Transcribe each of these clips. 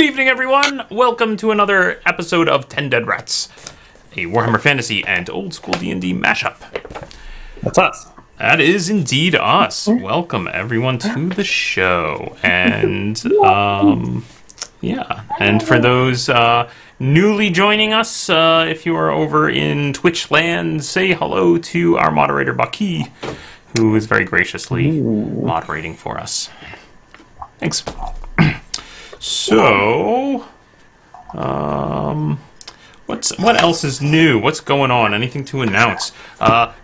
evening, everyone! Welcome to another episode of 10 Dead Rats, a Warhammer Fantasy and old school D&D mashup. That's us. That is indeed us. Welcome, everyone, to the show. And, yeah. And for those newly joining us, if you are over in Twitch land, say hello to our moderator, Baki, who is very graciously moderating for us. Thanks. So, what else is new? What's going on? Anything to announce?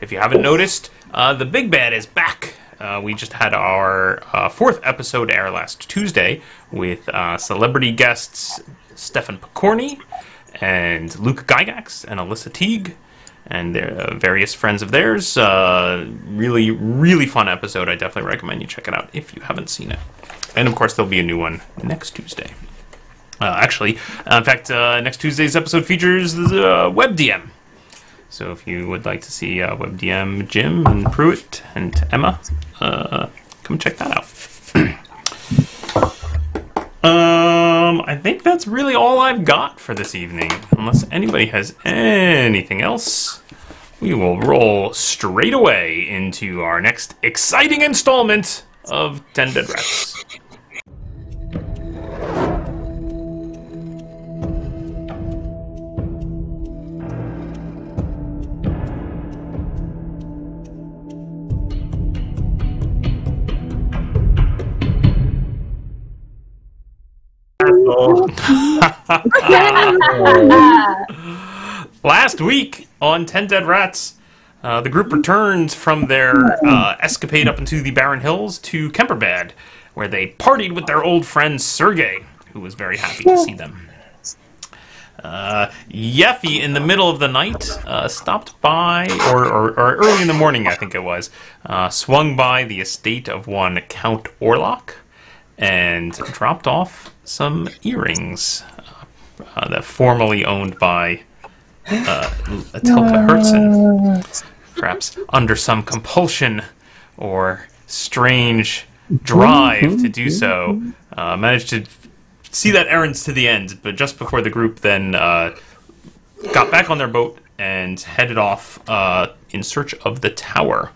If you haven't noticed, the Big Bad is back. We just had our fourth episode air last Tuesday with celebrity guests Stefan Picorni and Luke Gygax and Alyssa Teague and various friends of theirs. Really, really fun episode. I definitely recommend you check it out if you haven't seen it. And, of course, there'll be a new one next Tuesday. In fact, next Tuesday's episode features the WebDM. So if you would like to see WebDM Jim and Pruitt and Emma, come check that out. I think that's really all I've got for this evening. Unless anybody has anything else, we will roll straight away into our next exciting installment of 10 Dead Rats. Last week on 10 Dead Rats, the group returned from their escapade up into the Barren Hills to Kemperbad, where they partied with their old friend Sergey, who was very happy to see them. Yeffy, in the middle of the night, stopped by, or early in the morning, I think it was, swung by the estate of one Count Orlok and dropped off some earrings that formerly owned by Atilka Hertzen. Perhaps under some compulsion or strange drive to do so, managed to see that errand to the end, but just before the group then got back on their boat and headed off in search of the tower.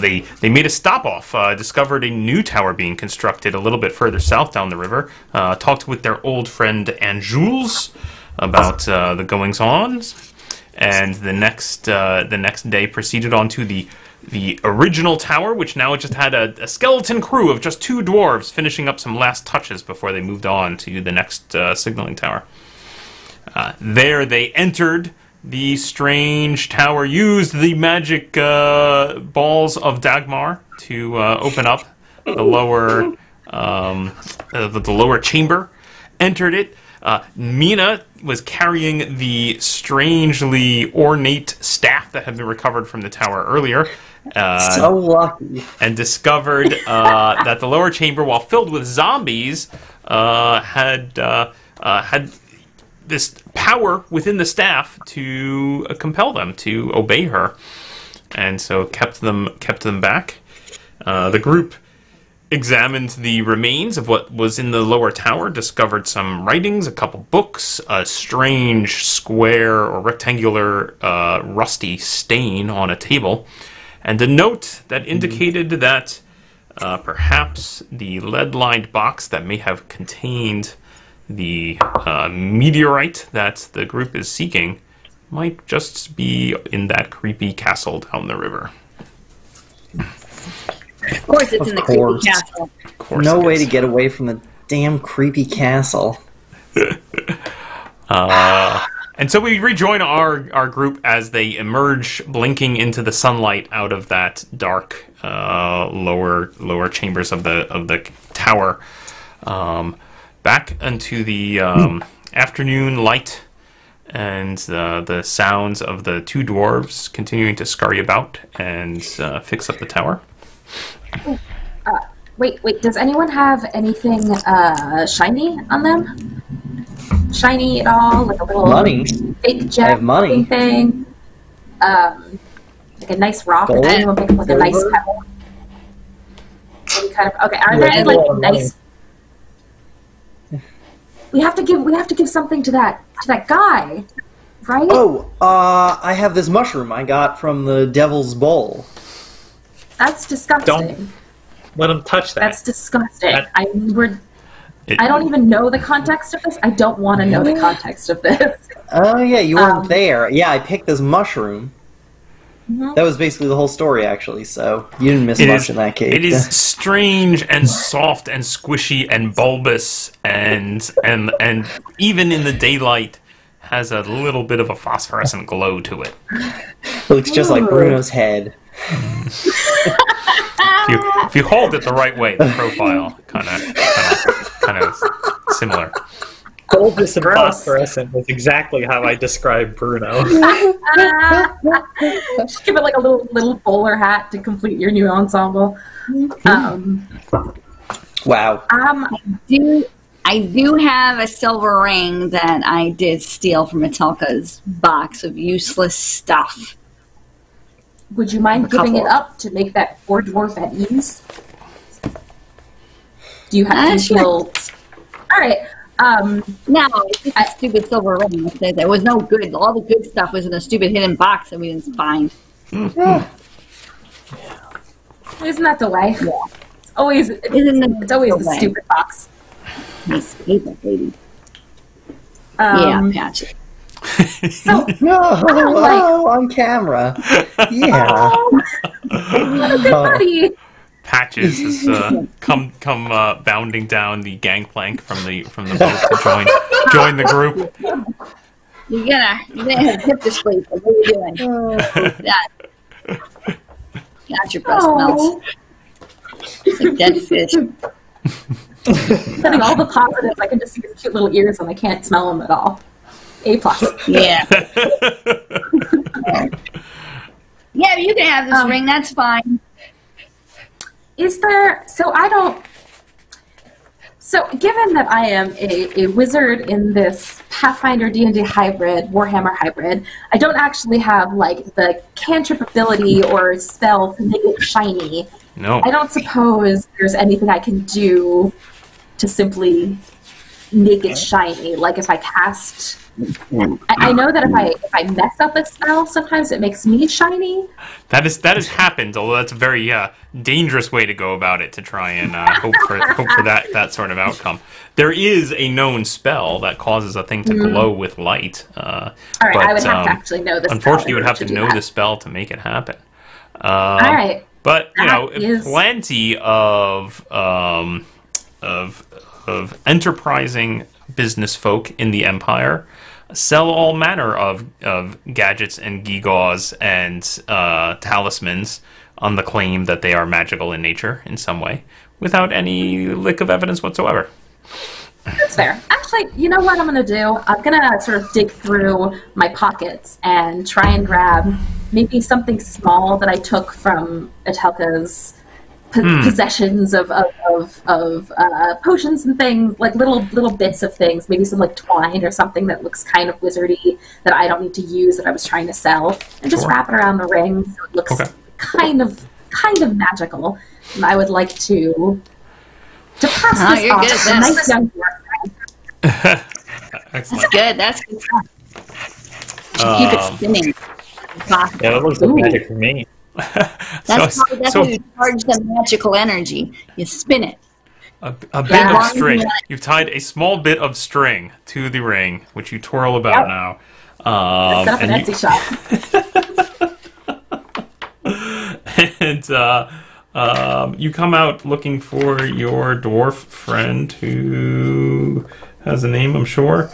They made a stop-off, discovered a new tower being constructed a little bit further south down the river, talked with their old friend Anjules about the goings-on, and the next day proceeded on to the original tower, which now just had a skeleton crew of just 2 dwarves finishing up some last touches before they moved on to the next signaling tower. There they entered the strange tower, used the magic balls of Dagmar to open up the lower chamber, entered it. Mina was carrying the strangely ornate staff that had been recovered from the tower earlier. So lucky. And discovered that the lower chamber, while filled with zombies, had this power within the staff to compel them to obey her, and so kept them back. The group examined the remains of what was in the lower tower, discovered some writings, a couple books, a strange square or rectangular rusty stain on a table, and a note that indicated that perhaps the lead-lined box that may have contained the meteorite that the group is seeking might just be in that creepy castle down the river. Of course it's in the creepy castle. Of course no way to get away from the damn creepy castle. And so we rejoin our group as they emerge, blinking into the sunlight out of that dark lower chambers of the tower, back into the afternoon light, and the sounds of the 2 dwarves continuing to scurry about and fix up the tower. Wait, does anyone have anything shiny on them? Shiny at all? Like a little money. Fake jet I have money. Thing? Like a nice rock? Gold? Did anyone pick up like a nice pebble? Kind of, okay, are there any like nice we have to give something to that guy, right? Oh, I have this mushroom I got from the Devil's Bowl. That's disgusting. Don't let him touch that. That's disgusting. That- I don't even know the context of this. I don't want to know the context of this. Oh, yeah, you weren't there. Yeah, I picked this mushroom. Mhm. That was basically the whole story, actually, so you didn't miss much in that case. It is strange and soft and squishy and bulbous and even in the daylight has a little bit of a phosphorescent glow to it. Looks just like Bruno's head. If you hold it the right way, the profile kind of similar. Bulbous and phosphorescent is exactly how I describe Bruno. Just give it like a little bowler hat to complete your new ensemble. Wow. I do have a silver ring that I did steal from Metalka's box of useless stuff. Would you mind giving it up to make that poor dwarf at ease? Do you have to Sure. feel... All right. No, it's just a stupid silver ring. There was no good. All the good stuff was in a stupid hidden box that we didn't find. Isn't that the way? Yeah. It's always the way? stupid box. Nice paper, baby. Um, Yeah, patch it. So, No, like- on camera. Yeah. what a good buddy. Patches has come bounding down the gangplank from the boat to join the group. You're gonna have hip displays. What are you doing? That. Got your breast melts. Oh, It's like dead fish. setting all the positives. I can just see his cute little ears and I can't smell them at all. A+. Yeah. Yeah, you can have this ring. That's fine. Is there... So given that I am a wizard in this Pathfinder D&D hybrid, Warhammer hybrid, I don't actually have, like, the cantrip ability or spell to make it shiny. No. I don't suppose there's anything I can do to simply make it shiny. Like, if I cast... I know that if I mess up a spell, sometimes it makes me shiny. That has happened, although that's a very dangerous way to go about it to try and hope for that sort of outcome. There is a known spell that causes a thing to glow with light. All right, I would have to actually know this. Unfortunately, you would have to know the spell to make it happen. All right. But That is- plenty of enterprising business folk in the Empire sell all manner of gadgets and gewgaws and talismans on the claim that they are magical in nature in some way, without any lick of evidence whatsoever. That's fair. Actually, you know what I'm going to do? I'm going to sort of dig through my pockets and try and grab maybe something small that I took from Atelka's possessions of potions and things, like little bits of things, maybe some like twine or something that looks kind of wizardy that I don't need to use that I was trying to sell, and just wrap it around the ring so it looks kind of magical. And I would like to pass this you're off good at to a this. nice young dwarf. Excellent. That's good. That's good stuff. Keep it spinning. Yeah, that looks like magic for me. That's how you charge the magical energy. You spin it. A bit of string. You've tied a small bit of string to the ring, which you twirl about now. Set up an Etsy shop. And you come out looking for your dwarf friend who has a name, I'm sure.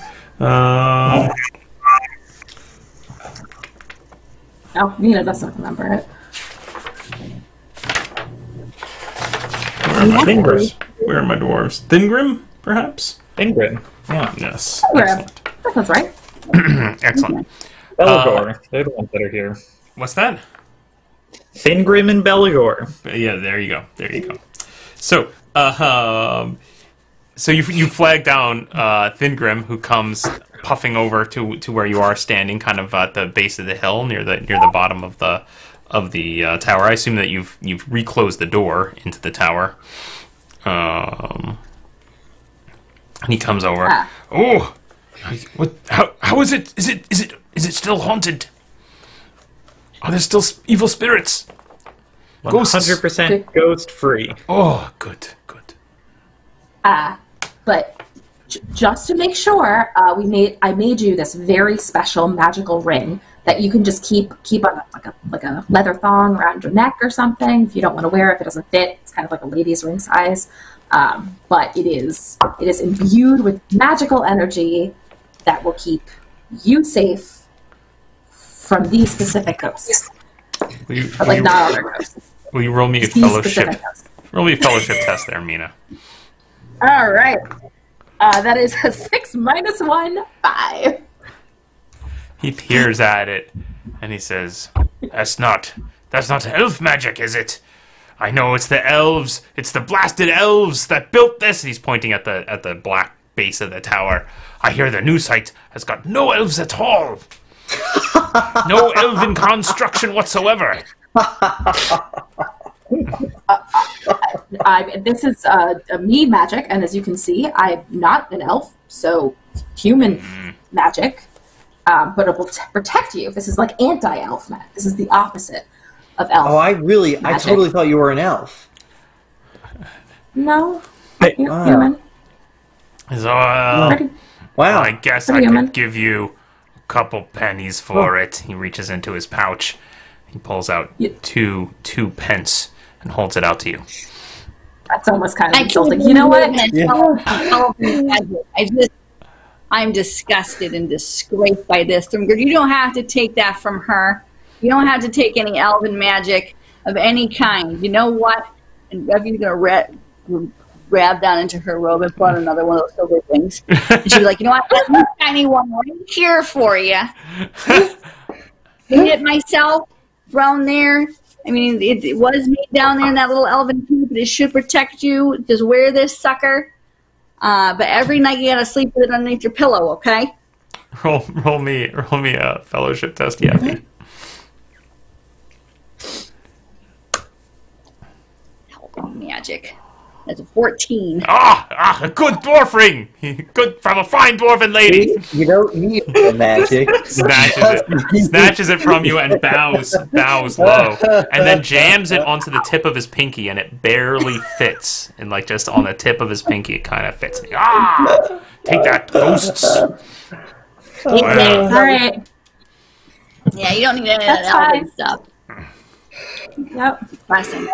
Oh, Nina doesn't remember it. Where are my dwarves? Thingrim, perhaps? Ingrid. Yeah. Yes. Thingrim. Excellent. That sounds right. Excellent. Belagor. They're the ones that are here. What's that? Thingrim and Belagor. Yeah, there you go. There you go. So, so you flag down Thingrim, who comes puffing over to where you are standing, kind of at the base of the hill, near the bottom of the tower. I assume that you've reclosed the door into the tower. And he comes over. Oh, what? How is it? Is it still haunted? Are there still evil spirits? 100% ghost free. Oh, good. But just to make sure, I made you this very special magical ring that you can just keep on like a leather thong around your neck or something. If you don't want to wear it, if it doesn't fit, it's kind of like a lady's ring size. But it is imbued with magical energy that will keep you safe from these specific ghosts. Not other ghosts. Will you roll me a fellowship? Roll me a fellowship test there, Mina. All right. That is a 6 minus 1, 5. He peers at it, and he says, That's not elf magic, is it? I know it's the elves. It's the blasted elves that built this. And he's pointing at the black base of the tower. I hear the new site has got no elves at all. No elven construction whatsoever. This is me magic, and as you can see, I'm not an elf, so human magic. But it will protect you. This is like anti-elf magic. This is the opposite of elf. Oh, I totally thought you were an elf. No, Wow. human. So, Wow. I guess I could give you a couple pennies for it. He reaches into his pouch. He pulls out two pence and holds it out to you. That's almost kind of insulting. You know what? I'm disgusted and disgraced by this. You don't have to take that from her. You don't have to take any elven magic of any kind. You know what? And Revy's going to grab down into her robe and put on another one of those silver things. And she'll be like, you know what? There's a tiny one right here for you. Made it myself, thrown there. I mean, it was made down there in that little elven cube, but it should protect you. Just wear this sucker. But every night you gotta sleep with it underneath your pillow, okay? Roll me a fellowship test, yeah. Magic. That's a 14. A good dwarf ring! Good from a fine dwarven lady! You don't need the magic. Snatches it from you and bows low. And then jams it onto the tip of his pinky, and it barely fits. And like just on the tip of his pinky, it kind of fits. Take that, ghosts! All right. Yeah, you don't need any of that elven stuff. Yep. Listen.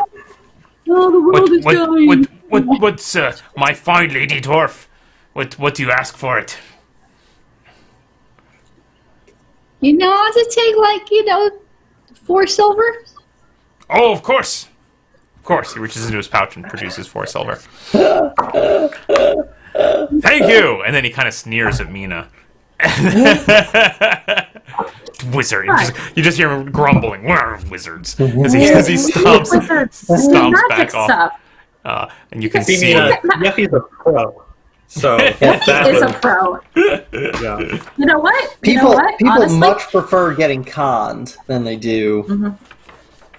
Oh, the world is dying. What's my fine lady dwarf? What do you ask for it? You know how to take 4 silver? Oh, of course. Of course. He reaches into his pouch and produces 4 silver. Thank you. And then he kind of sneers at Mina. Wizard. You just hear him grumbling. Wizards. As he stomps back off. And you can see Yeffy's a pro. So Yeffy is a pro. Yeah. You know what? People Honestly, much prefer getting conned than they do. Mm-hmm.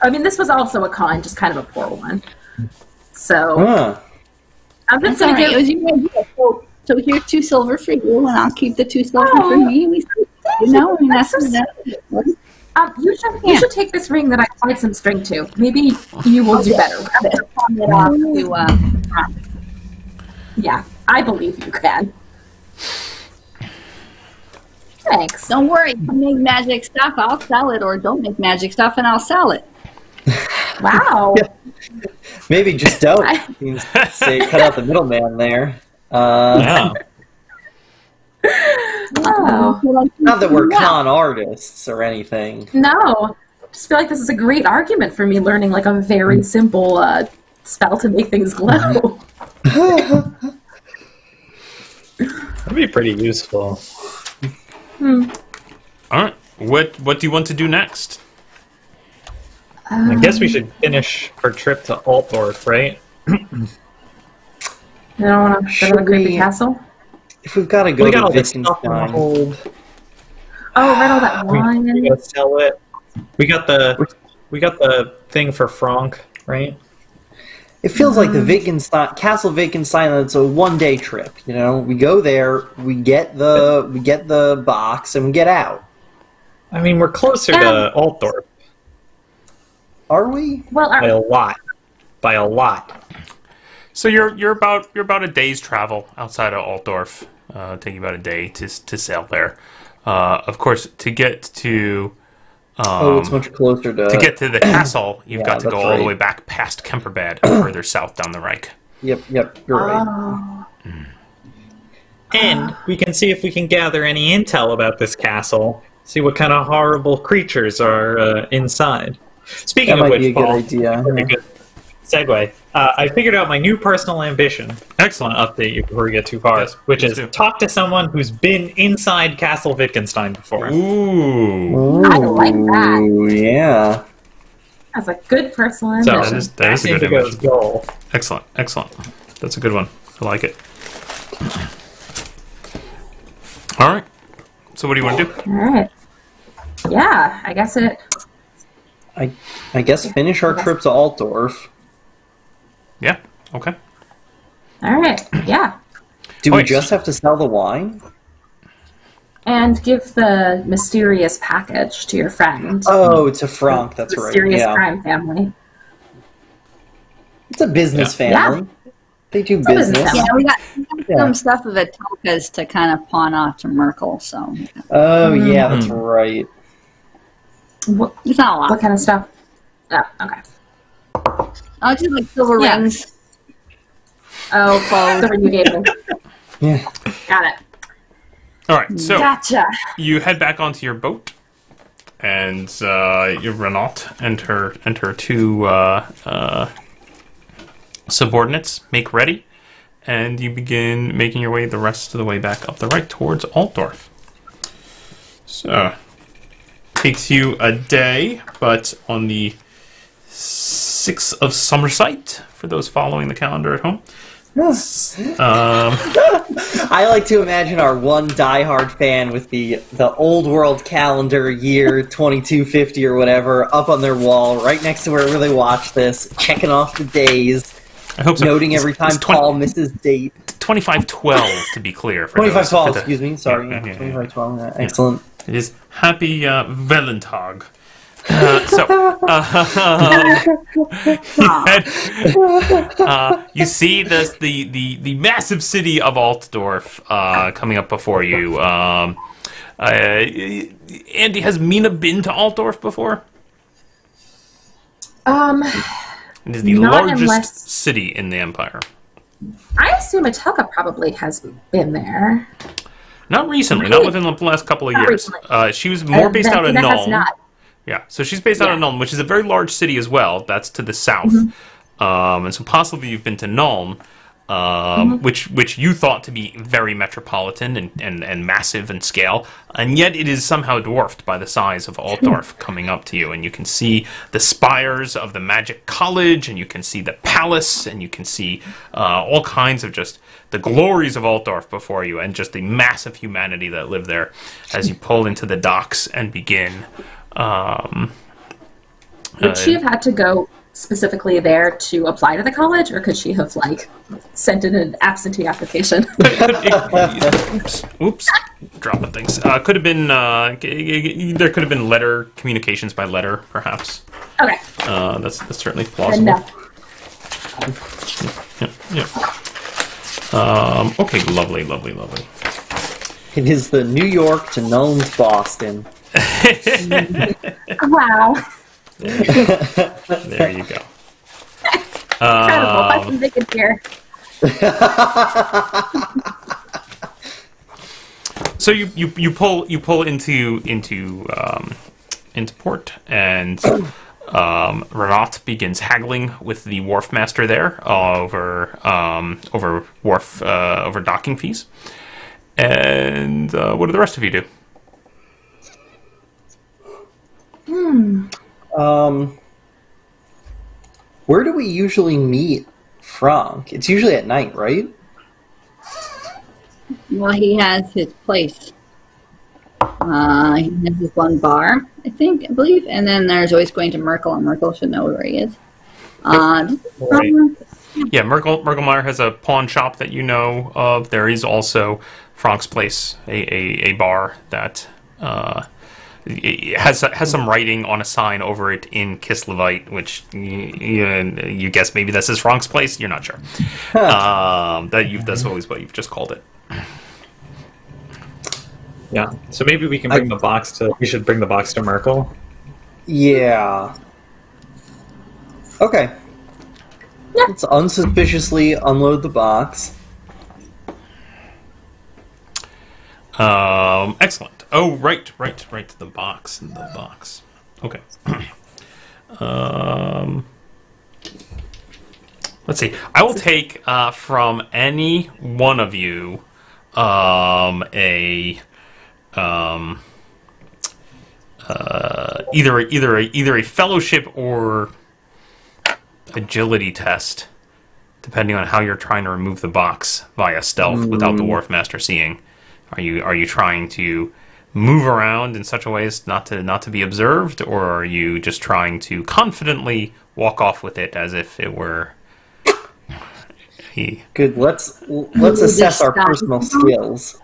I mean, this was also a con, just kind of a poor one. So I'm just going to give. It was your idea. So here's 2 silver for you, and I'll keep the 2 silver for me. You should take this ring that I applied some string to. Maybe you will do better with it. Yeah, I believe you can. Thanks. Don't worry. If you make magic stuff, I'll sell it, or don't make magic stuff, and I'll sell it. Wow. Maybe just don't. Say, cut out the middleman there. Yeah. Oh. Not that we're con artists or anything. No. I just feel like this is a great argument for me learning like a very simple spell to make things glow. That'd be pretty useful. All right. What do you want to do next? I guess we should finish our trip to Altdorf, right? You don't want to go to the creepy castle? If we've got to go to Wittgensteins. Oh, read all that wine. We gotta sell it. We got the thing for Franc, right? It feels like the Castle Wittgenstein. It's a one-day trip. You know, we go there, we get the box, and we get out. I mean, we're closer to Altdorf. Are we? Well, By a lot. By a lot. So you're about a day's travel outside of Altdorf. Taking about a day to sail there. Of course, to get to it's much closer to get to the castle. You've got to go all the right. way back past Kemperbad and further south down the Reich. Yep, you're right. And we can see if we can gather any intel about this castle. See what kind of horrible creatures are inside. Speaking That of might which, be a good Paul, idea. very good segue. I figured out my new personal ambition. Excellent. I want to update you before we get too far, Yes, which please is do. talk to someone who's been inside Castle Wittgenstein before. Ooh. I like that. Ooh, yeah. That's a good personal So ambition. that is a good Indigo's ambition. goal. Excellent. That's a good one. I like it. All right. So what do you want to do? All right. Yeah, I guess it. I guess finish our trip to Altdorf. Yeah. Okay. All right. Yeah, Do we Wait. just have to sell the wine? and give the mysterious package to your friend. Oh, it's a Franc, that's right. Mysterious Yeah. crime family. It's a business Yeah. family. They do a business business. family. Yeah, we got Yeah. some stuff of Atoka's to kind of pawn off to Merkel, so Oh, yeah, that's right. What, it's not a lot. what kind of stuff? Oh, okay. Oh, just like silver Yeah. rings. Oh, the ring you gave me. Yeah. Got it. All right. So Gotcha. you head back onto your boat, and you Renault and her two subordinates make ready, and you begin making your way the rest of the way back up the right towards Altdorf. So takes you a day, but on the 6th of Somerset for those following the calendar at home. I like to imagine our one diehard fan with the old world calendar year 2250 or whatever up on their wall right next to wherever they watch this, checking off the days, I hope so. noting every time It's 20 Paul misses date. 2512 to be clear. For 2512, those- excuse me, sorry. Yeah. 2512, yeah, excellent. It is Happy Valentag. You see the massive city of Altdorf coming up before you. Andy, has Mina been to Altdorf before? It is the Not largest unless- city in the empire. I assume Atoka probably has been there. Not recently, not within the last couple of Not years. recently. She was more based out of Valentina has Nuln. not. Yeah, so she's based out of Nuln, which is a very large city as well. That's to the south. And so possibly you've been to Nuln, which you thought to be very metropolitan and massive in scale, and yet it is somehow dwarfed by the size of Altdorf coming up to you. And you can see the spires of the Magic College, and you can see the palace, and you can see all kinds of just the glories of Altdorf before you, and just the massive humanity that live there as you pull into the docks and begin. Would she have had to go specifically there to apply to the college, or could she have sent in an absentee application? Oops, dropping things. Could have been there could have been letter communications by letter, perhaps. Okay. That's certainly plausible. Enough. Yeah. Okay, lovely. It is the New York to Nuln's Boston. Wow. There you go. Incredible. I can make it here. So you pull into port, and Renat begins haggling with the wharf master there over docking fees. And what do the rest of you do? Where do we usually meet Franc? It's usually at night, right? Well, he has his place. He has his one bar, I believe, and then there's always going to Merkel, and Merkel should know where he is. Right. Yeah, Merkelmeyer has a pawn shop that you know of. There is also Franc's Place, a bar that it has some writing on a sign over it in Kislevite, which you guess maybe this is Franc's Place. You're not sure. That's always what you've just called it. Yeah. So maybe we can bring the box to. We should bring the box to Merkel. Yeah. Okay. Yeah. Let's unsuspiciously unload the box. Excellent. Oh, right. The box. Okay. Let's see. I will take from any one of you either a fellowship or agility test, depending on how you're trying to remove the box via stealth without the Wharf Master seeing. Are you trying to move around in such a way as not to be observed, or are you just trying to confidently walk off with it as if it were? Good. Let's assess our personal skills.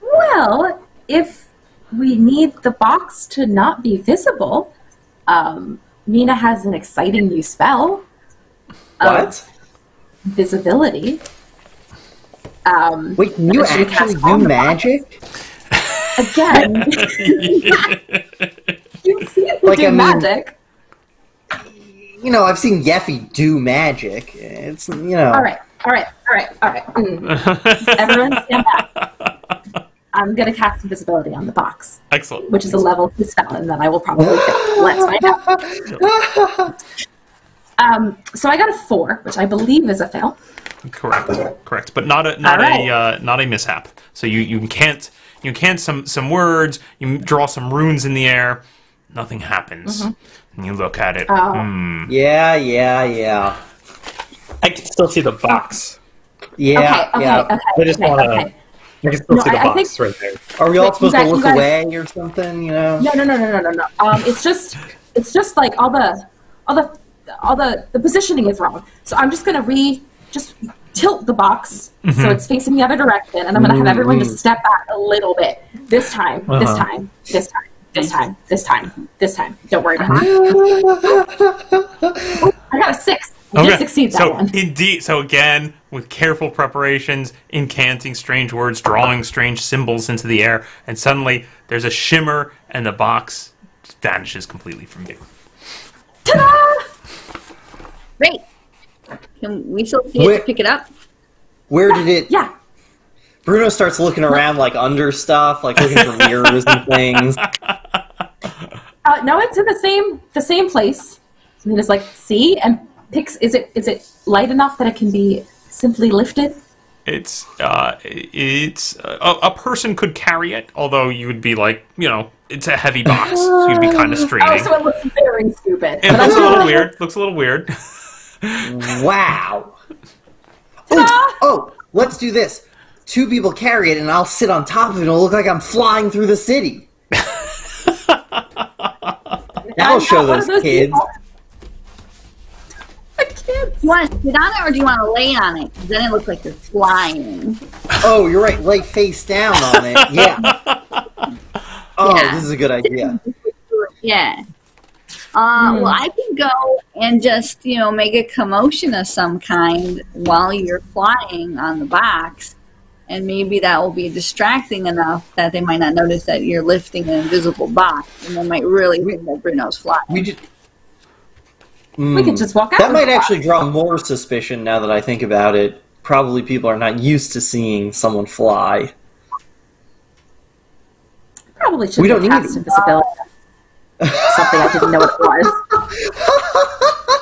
Well, if we need the box to not be visible, Mina has an exciting new spell. What? Visibility. Wait, can you actually do magic? Again, you've seen me do magic. You know, I've seen Yeffy do magic. It's, you know. All right. Everyone stand back. I'm going to cast invisibility on the box. Excellent. Which is a level 2 spell, and then I will probably fail. Let's find out. So I got a 4, which I believe is a fail. Correct. But not a mishap. So you can't some words, you draw some runes in the air, nothing happens. And you look at it. Yeah. I can still see the box. Okay. I just want to. I can still see the box right there. Are we all supposed to look away or something? You know? No. It's just like all the positioning is wrong. So I'm just gonna just tilt the box so it's facing the other direction, and I'm gonna have everyone just step back a little bit. This time. Don't worry about it. I got a 6. We did succeed that one. Indeed. So again, with careful preparations, incanting strange words, drawing strange symbols into the air, and suddenly there's a shimmer, and the box just vanishes completely from view. Ta-da! Great. Can we still see it to pick it up? Where did it? Yeah. Bruno starts looking around, like under stuff, like looking for mirrors and things. No, it's in the same place. And it's like, see, and picks. Is it light enough that it can be simply lifted? It's a person could carry it, although you would be like, it's a heavy box, so you'd be kind of straining. Oh, so it looks very stupid. It looks a little weird. Wow. Oh, let's do this. 2 people carry it, and I'll sit on top of it, and it'll look like I'm flying through the city. That'll show those kids. Do you want to sit on it, or do you want to lay on it? Because then it looks like you're flying. Oh, you're right. Lay face down on it. Yeah. This is a good idea. Yeah. Well, I can go and just, make a commotion of some kind while you're flying on the box. And maybe that will be distracting enough that they might not notice that you're lifting an invisible box. And they might really think that Bruno's flying. We can just walk out. That might actually draw more suspicion now that I think about it. Probably people are not used to seeing someone fly. Probably should have cast invisibility. Something I didn't know what it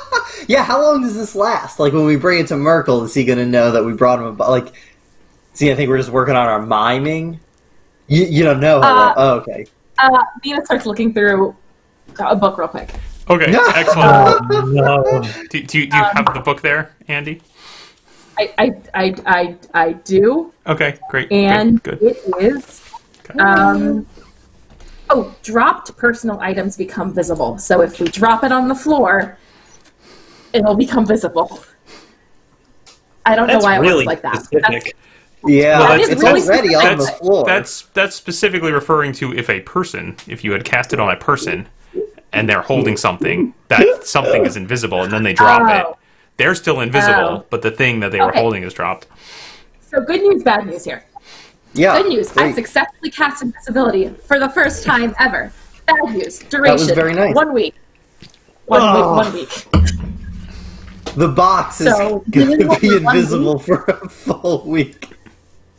was. Yeah, how long does this last? Like, when we bring it to Merkel, is he going to know that we brought him see, I think we're just working on our miming. You don't know how long. Oh, okay. Nina starts looking through a book real quick. Okay, excellent. No. Do you have the book there, Andy? I do. Okay, great. And good. It is. Dropped personal items become visible. So if we drop it on the floor, it'll become visible. I don't know That's why it really looks like that. specific. Yeah, Well, that's it's really already on the That's floor. that's specifically referring to if you had cast it on a person and they're holding something, that something is invisible, and then they drop it. They're still invisible, but the thing that they were holding is dropped. So good news, bad news here. Yeah. Good news, I successfully cast invisibility for the first time ever. Bad news, duration. That was very nice. 1 week. One week. The box is So, going to be invisible for a full week.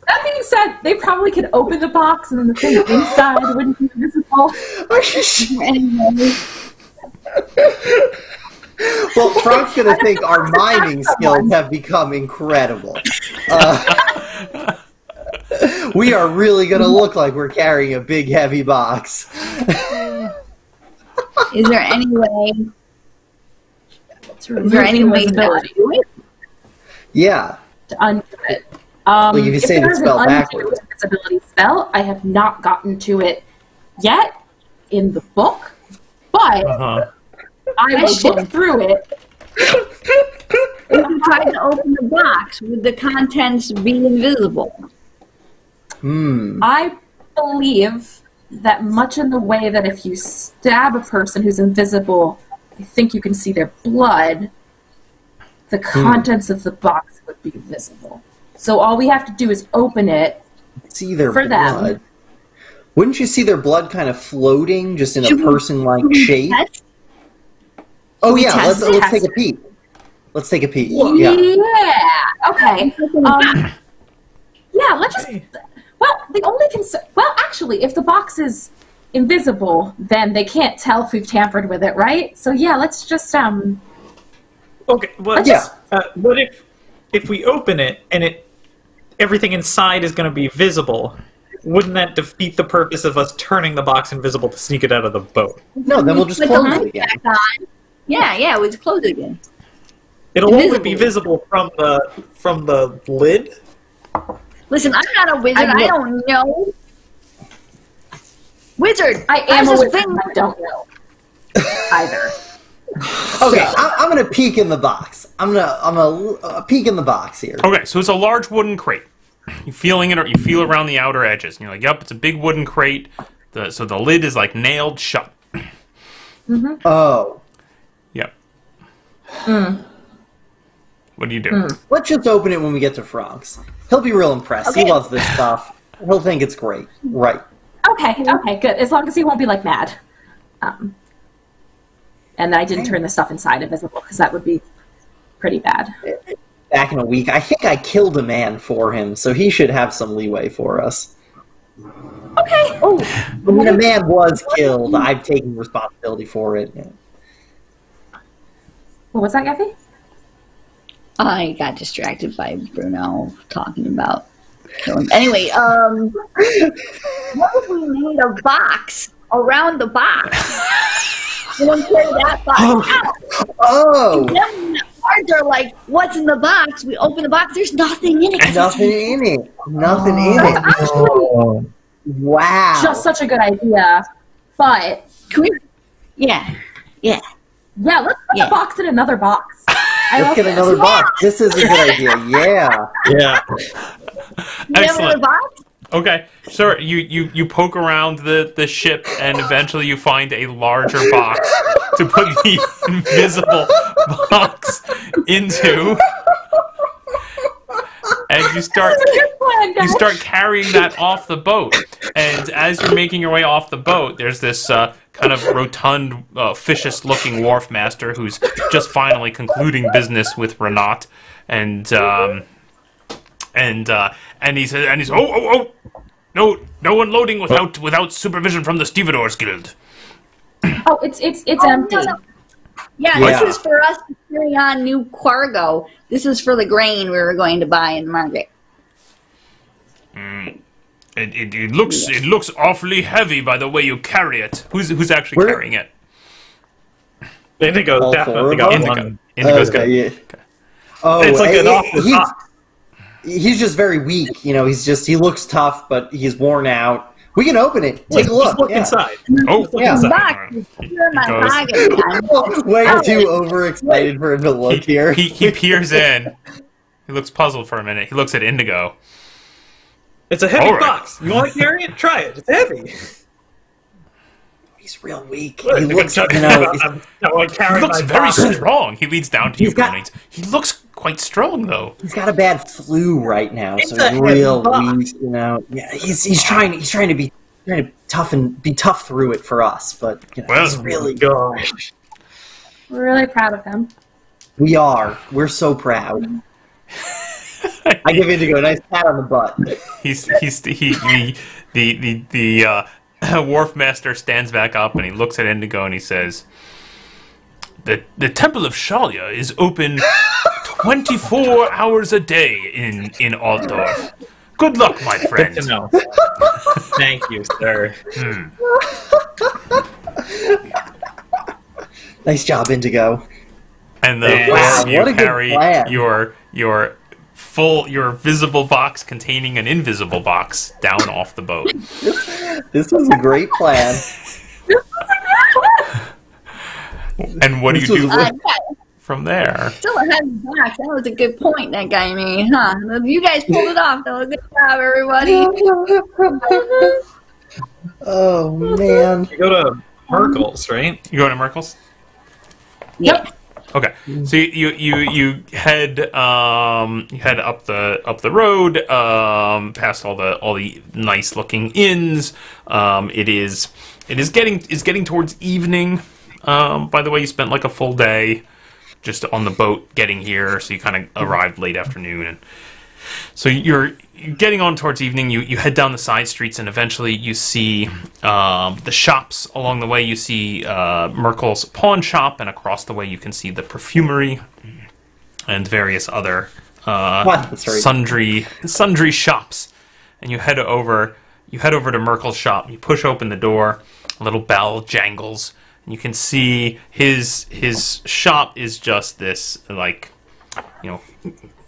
That being said, they probably could open the box and then the thing inside wouldn't be visible. Anyway, Well, Frank's going to think our mining skills have become incredible. We are really going to look like we're carrying a big, heavy box. is there any way? To Is there any way to do it? Yeah. To undo it. Like if you say the there's spell an undo backwards. invisibility spell, I have not gotten to it yet in the book, but I will look through it. If you try to open the box, would the contents be invisible? I believe that much in the way that if you stab a person who's invisible, I think you can see their blood, the contents of the box would be visible. So all we have to do is open it See their for blood. them. Wouldn't you see their blood kind of floating just in a person-like shape? Test? Oh yeah, test let's it? take a peek. Let's take a peek. Yeah. Okay. Yeah. Let's just. Well, the only concern. Well, actually, if the box is invisible, then they can't tell if we've tampered with it, right? So yeah, let's just Okay, well, what if we open it and everything inside is going to be visible? Wouldn't that defeat the purpose of us turning the box invisible to sneak it out of the boat? No, then we'll just Put the close lid it again. back on. Yeah, we'll just close it again. It'll only be visible from the lid. Listen, I'm not a wizard. I don't know. Wizard, I am a there's this wizard. thing- I don't know either. Okay, I'm gonna peek in the box. I'm gonna peek in the box here. Okay, so it's a large wooden crate. You feeling it, or you feel around the outer edges, and you're like, "Yep, it's a big wooden crate." So the lid is like nailed shut. Oh, Yep. What do you do? let's just open it when we get to Frank's. He'll be real impressed. He Okay. loves this stuff. He'll think it's great. Right. Okay, good. As long as he won't be like mad. And I didn't turn the stuff inside invisible, because that would be pretty bad. Back in a week, I think I killed a man for him, so he should have some leeway for us. Okay. Oh, When a man was killed, I've taken responsibility for it. what was that, Gaffy? I got distracted by Bruno talking about killing. Anyway, what if we made a box around the box? And then carry that box out. Oh! And then when the cards are like, what's in the box? We open the box, there's nothing in it. Nothing in it. Nothing in That's it. actually Wow. just such a good idea. But Can we? Yeah. yeah, let's put the box in another box. Let's get another box. This is a good idea. Yeah. Yeah. You have another Excellent. box? Okay, so you poke around the ship, and eventually you find a larger box to put the invisible box into, and you start carrying that off the boat. And as you're making your way off the boat, there's this kind of rotund, officious-looking wharf master who's just finally concluding business with Renat, and he says, oh, no unloading without supervision from the stevedores guild. Oh, it's empty. No. Yeah, Yeah. this is for us to carry on new cargo. This is for the grain we were going to buy in the market. It looks awfully heavy by the way you carry it. Who's actually Where- carrying it? Indigo All definitely four got of them? one. Indigo's Okay, good. yeah. Oh, It's like an off the top. he's just very weak. You know, he looks tough, but he's worn out. We can open it. Take a look. Just look Yeah. inside. Oh, Look Yeah. inside. Box is here in my Goes. pocket. Way too overexcited for him to look here. He peers in, He looks puzzled for a minute. He looks at Indigo. It's a heavy All right. box. You want to carry it? Try it. It's heavy. He's real weak. Look, He looks, you He looks very strong. He leads down to you. He looks quite strong, though. He's got a bad flu right now, It's so a he's real heavy weak. You know, yeah, he's trying to be tough through it for us, but you know, Well, he's really Gosh. We're really proud of him. We are. We're so proud. I give Indigo a nice pat on the butt. The wharf master stands back up and he looks at Indigo and he says, "The Temple of Shalia is open 24 hours a day in Altdorf. Good luck, my friend." Good to know. Thank you, sir. Nice job, Indigo. And Wow, you what a good carry plan. your visible box containing an invisible box down off the boat. This was a great plan. And what do you do Yeah, from there? still a heavy box. That was a good point that guy made, huh? You guys pulled it off, though. Good job, everybody. Oh man. You go to Merkel's, right? You going to Merkel's? Yep. Okay, so you head up the road, past all the nice looking inns. It is getting towards evening. By the way, you spent like a full day just on the boat getting here, so you kind of arrived late afternoon, and so you're getting on towards evening. You head down the side streets, and eventually you see the shops along the way. You see Merkel's pawn shop, and across the way you can see the perfumery and various other sundry shops. And you head over to Merkel's shop. You push open the door. A little bell jangles, and you can see his shop is just this, like,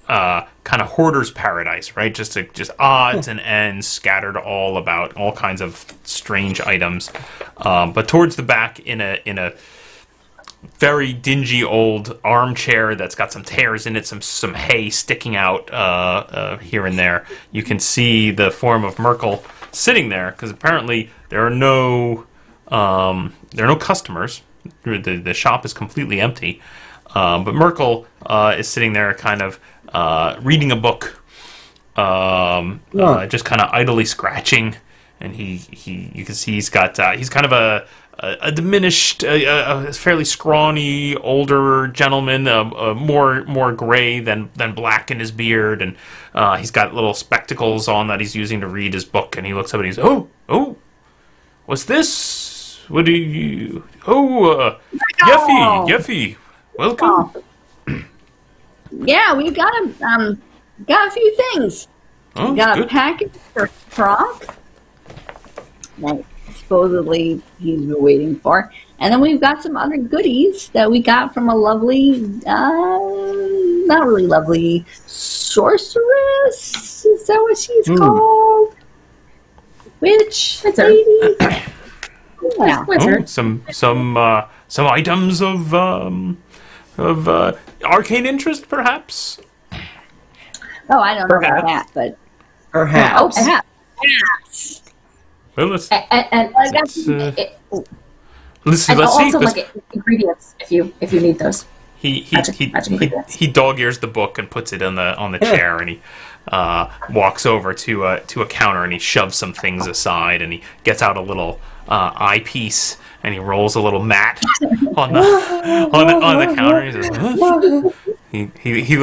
kind of hoarder's paradise, right? Just odds and ends scattered all about, all kinds of strange items. But towards the back, in a very dingy old armchair that's got some tears in it, some hay sticking out here and there, you can see the form of Merkel sitting there, because apparently there are no customers. The shop is completely empty. But Merkel is sitting there, kind of reading a book, just kind of idly scratching, and you can see he's kind of a diminished, a fairly scrawny older gentleman, more gray than black in his beard, and he's got little spectacles on that he's using to read his book, and he looks up and he's, oh, what's this? What do you? Oh, Yeffy, welcome. Yeah, we've got a few things. Oh, We got a good. package for Franc that supposedly he's been waiting for. And then we've got some other goodies that we got from a lovely, not really lovely, sorceress? Is that what she's called? Witch Wizard. lady? Yeah. Wizard. Oh, some items of arcane interest, perhaps. Oh, I don't know about Perhaps. that, but Perhaps. perhaps. Well, let's And I got let's see. and also Let's- like ingredients if you need those. He Magic ingredients. he dog ears the book and puts it on the chair, and he walks over to a counter and he shoves some things aside, and he gets out a little eyepiece and he rolls a little mat on the counter. And he says, "Huh?" He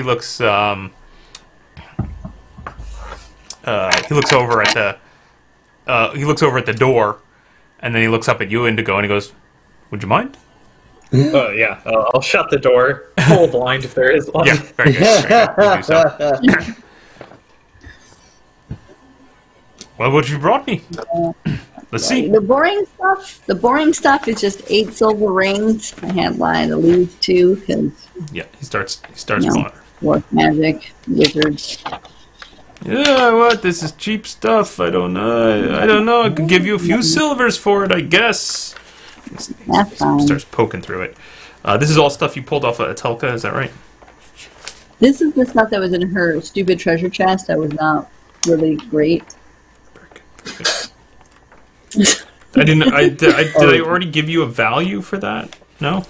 looks over at the door, and then he looks up at you, Indigo, and he goes, "Would you mind?" Yeah. I'll shut the door. Pull a blind if there is one. Yeah, very good. Very good. You do so. Well, what have you brought me? Let's see. The boring stuff is just 8 silver rings. I had line to leave 2 because Yeah, he starts No. pulling. work magic, wizards. Yeah, what? This is cheap stuff. I don't know. I could give you a few silvers for it, I guess. That's fine. Starts poking through it. This is all stuff you pulled off of Atelka, is that right? This is the stuff that was in her stupid treasure chest that was not really great. Did I already give you a value for that? No?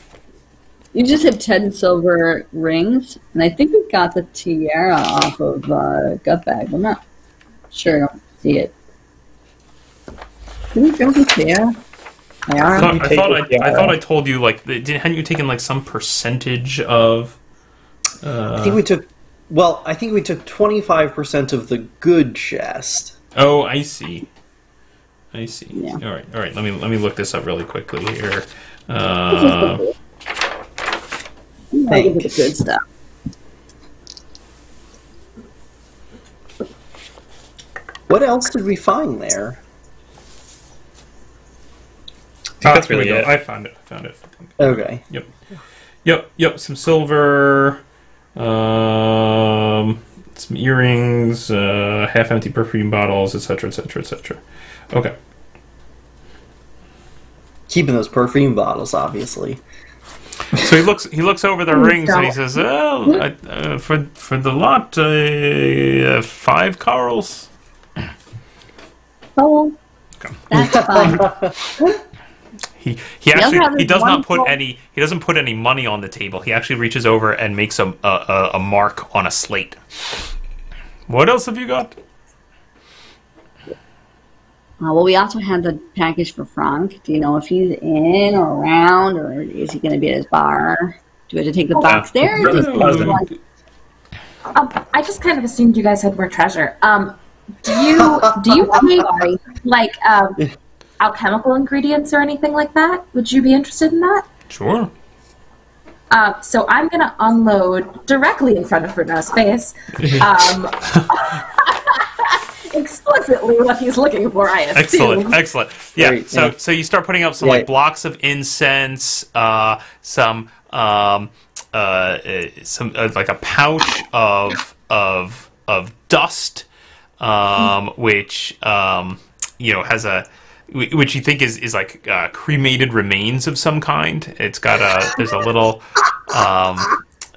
You just have 10 silver rings, and I think we got the tiara off of Gutbag. I'm not sure. I don't see it. Did we grab the tiara? I thought I told you, like, hadn't you taken, like, some percentage of... I think we took 25% of the good chest. Oh, I see. Yeah. All right. Let me look this up really quickly here. The good stuff. What else did we find there? That's really it. I found it. Okay. Yep. Some silver, some earrings, half-empty perfume bottles, etc. Okay. Keeping those perfume bottles, obviously. So he looks over the rings and he says, "Well, for the lot, 5 corals." Oh, Okay. that's fine. He doesn't put any money on the table. He actually reaches over and makes a mark on a slate. What else have you got? Well, we also had the package for Franc. Do you know if he's in or around, or is he going to be at his bar? Do we have to take the box there? I just kind of assumed you guys had more treasure. Do you take like alchemical ingredients or anything like that? Would you be interested in that? Sure. So I'm going to unload directly in front of Bruno's face. Explicitly what he's looking for, I assume. Excellent. Yeah. Great, So you start putting up some like blocks of incense, some like a pouch of dust, which has which you think is like cremated remains of some kind. It's got there's a little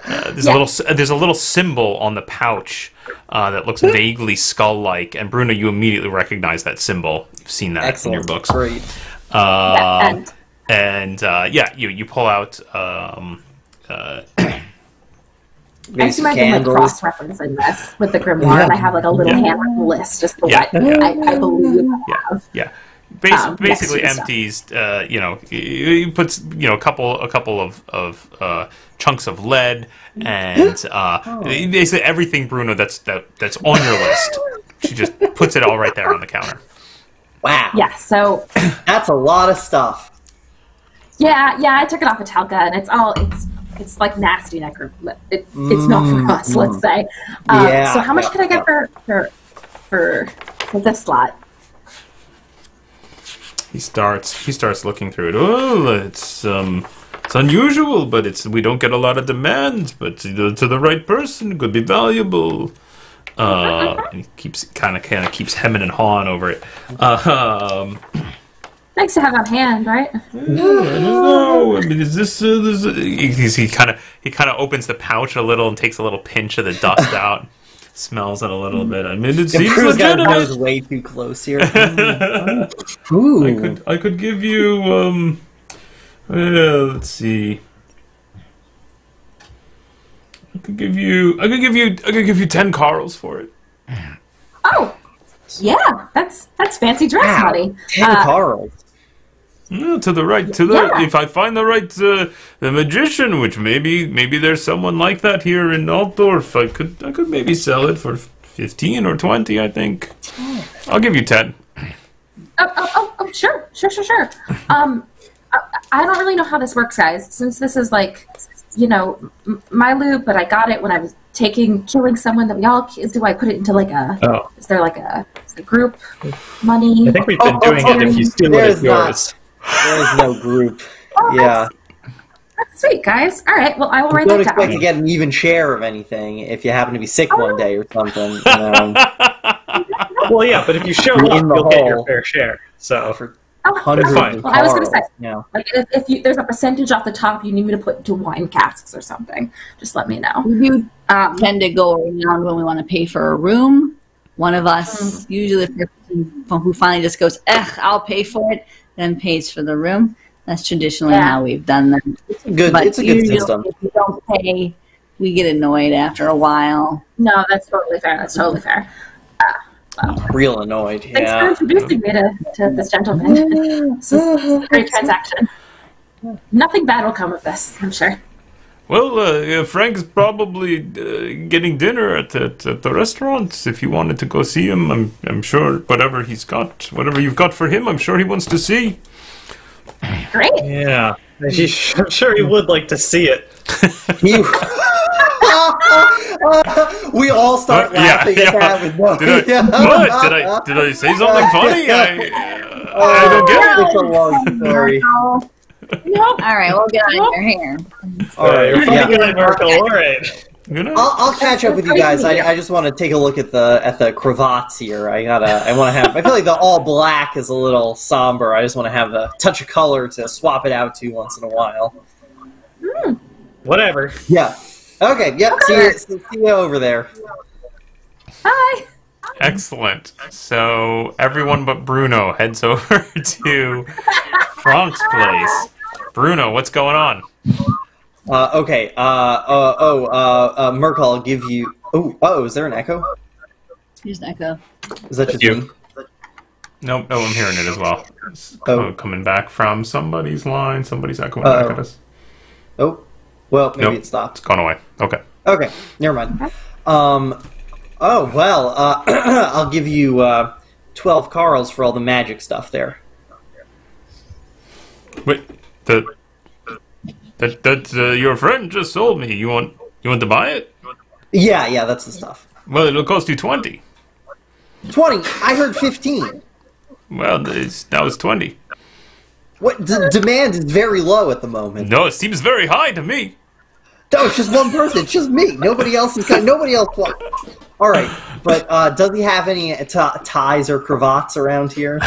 there's a little symbol on the pouch that looks vaguely skull-like, and Bruno, you immediately recognize that symbol. You've seen that in your books. Great. You pull out. I assume I've been like cross-referencing this with the grimoire, and I have like a little handwritten list as to what I believe I have. Yeah. Basically empties. He puts a couple of chunks of lead and basically everything, Bruno, that's on your list. She just puts it all right there on the counter. Wow. Yeah. So that's a lot of stuff. Yeah. I took it off of Talca, and it's like nasty necro. It's not for us, let's say. So how much can I get for this slot? He starts looking through it. Oh, it's unusual, but we don't get a lot of demands. But to the right person, it could be valuable. And he keeps hemming and hawing over it. Nice to have on hand, right? I don't know. I mean, is this? He kind of opens the pouch a little and takes a little pinch of the dust out. Smells it a little bit. I mean, it seems legitimate. I was way too close here. Ooh. I could give you. Let's see. I could give you 10 corals for it. Oh, yeah, that's fancy dress money. 10 corals. No, to the right. If I find the right the magician, which maybe there's someone like that here in Altdorf, I could maybe sell it for 15 or 20. I think. I'll give you 10. Oh, sure. I don't really know how this works, guys. Since this is like, my loot, but I got it when I was killing someone that we all. Do I put it into like a? Oh. Is there like a group money? I think we've been doing it. If you steal it, it's yours. There is no group. Yeah. That's sweet, guys. All right. Well, I will write that down. Don't expect to get an even share of anything if you happen to be sick one day or something. Well, yeah, but if you show up, you'll get your fair share. So hundreds fine. of Well, I was going carls. to say, Yeah. like, if there's a percentage off the top you need me to put into wine casks or something, just let me know. We do tend to go around when we want to pay for a room. One of us, usually the person who finally just goes, I'll pay for it, then pays for the room. That's traditionally how we've done that. It's a good system. If you don't pay, we get annoyed after a while. No, that's totally fair. That's totally fair. Real annoyed. Thanks for Yeah. introducing me to this gentleman. This is a great transaction. Nothing bad will come of this, I'm sure. Well, Frank's probably getting dinner at the restaurant. If you wanted to go see him, I'm sure whatever you've got for him, I'm sure he wants to see. Great. Yeah. I'm sure he would like to see it. You- we all start laughing at that. With no, What? Did I say something funny? I don't get it. It's a long story. Nope. All right, we'll get on your hair. All right, You're yeah. funny guy, Marco. All right. You know? I'll catch up with you guys. I just want to take a look at the cravats here. I feel like the all black is a little somber. I just want to have a touch of color to swap it out to once in a while. Whatever. Yeah. Okay. Yep. See you over there. Hi. Excellent. So everyone but Bruno heads over to Franc's place. Bruno, what's going on? Okay. Merkel, I'll give you. Oh, is there an echo? Here's an echo. Is that just You. me? Nope. Oh, I'm hearing it as well. It's Oh. coming back from somebody's line. Somebody's echoing back at us. Oh, well, maybe Nope. it stopped. It's gone away. Okay. Okay, never mind. Oh well, I'll give you 12 Carls for all the magic stuff there. Wait. That your friend just sold me. You want to buy it? Yeah, that's the stuff. Well, it'll cost you 20. 20. I heard 15. Well, now it's 20. What? Demand is very low at the moment. No, it seems very high to me. No, it's just one person. It's just me. Nobody else is. Nobody else. All right, but does he have any ties or cravats around here?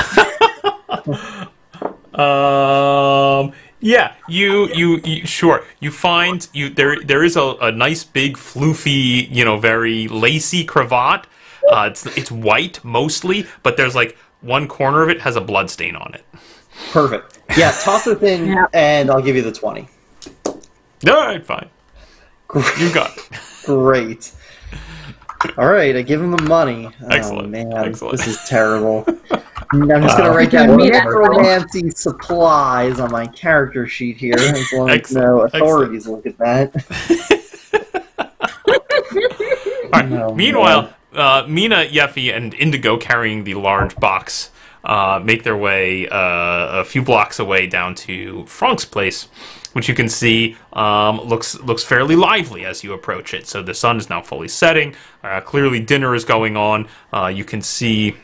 Yeah, you sure. You find there is a nice big floofy, very lacy cravat. It's white mostly, but there's like one corner of it has a blood stain on it. Perfect. Yeah, toss it in, and I'll give you the 20. All right, fine. You got it. Great. All right, I give him the money. Excellent. Oh, man, Excellent. This is terrible. I'm just going to write down necromancy supplies on my character sheet here, as long as no authorities look at that. All right. Meanwhile, Mina, Yeffy, and Indigo, carrying the large box, make their way a few blocks away down to Franc's place, which you can see looks fairly lively as you approach it. So the sun is now fully setting. Clearly dinner is going on. You can see,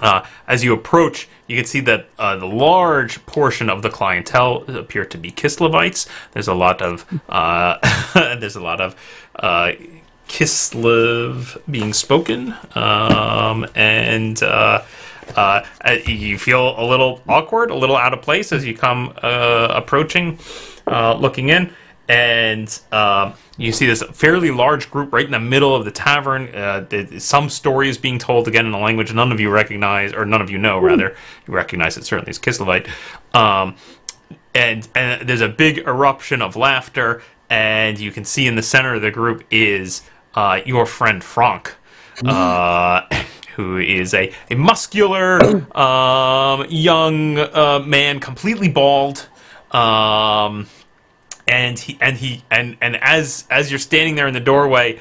as you approach, you can see that the large portion of the clientele appear to be Kislevites. There's a lot of Kislev being spoken, and you feel a little awkward, a little out of place as you come approaching, looking in, and you see this fairly large group right in the middle of the tavern. Some story is being told again in a language none of you recognize, or none of you know, rather. You recognize it certainly as Kislevite. And there's a big eruption of laughter, and you can see in the center of the group is your friend Franc, who is a muscular young man, completely bald. And as you're standing there in the doorway,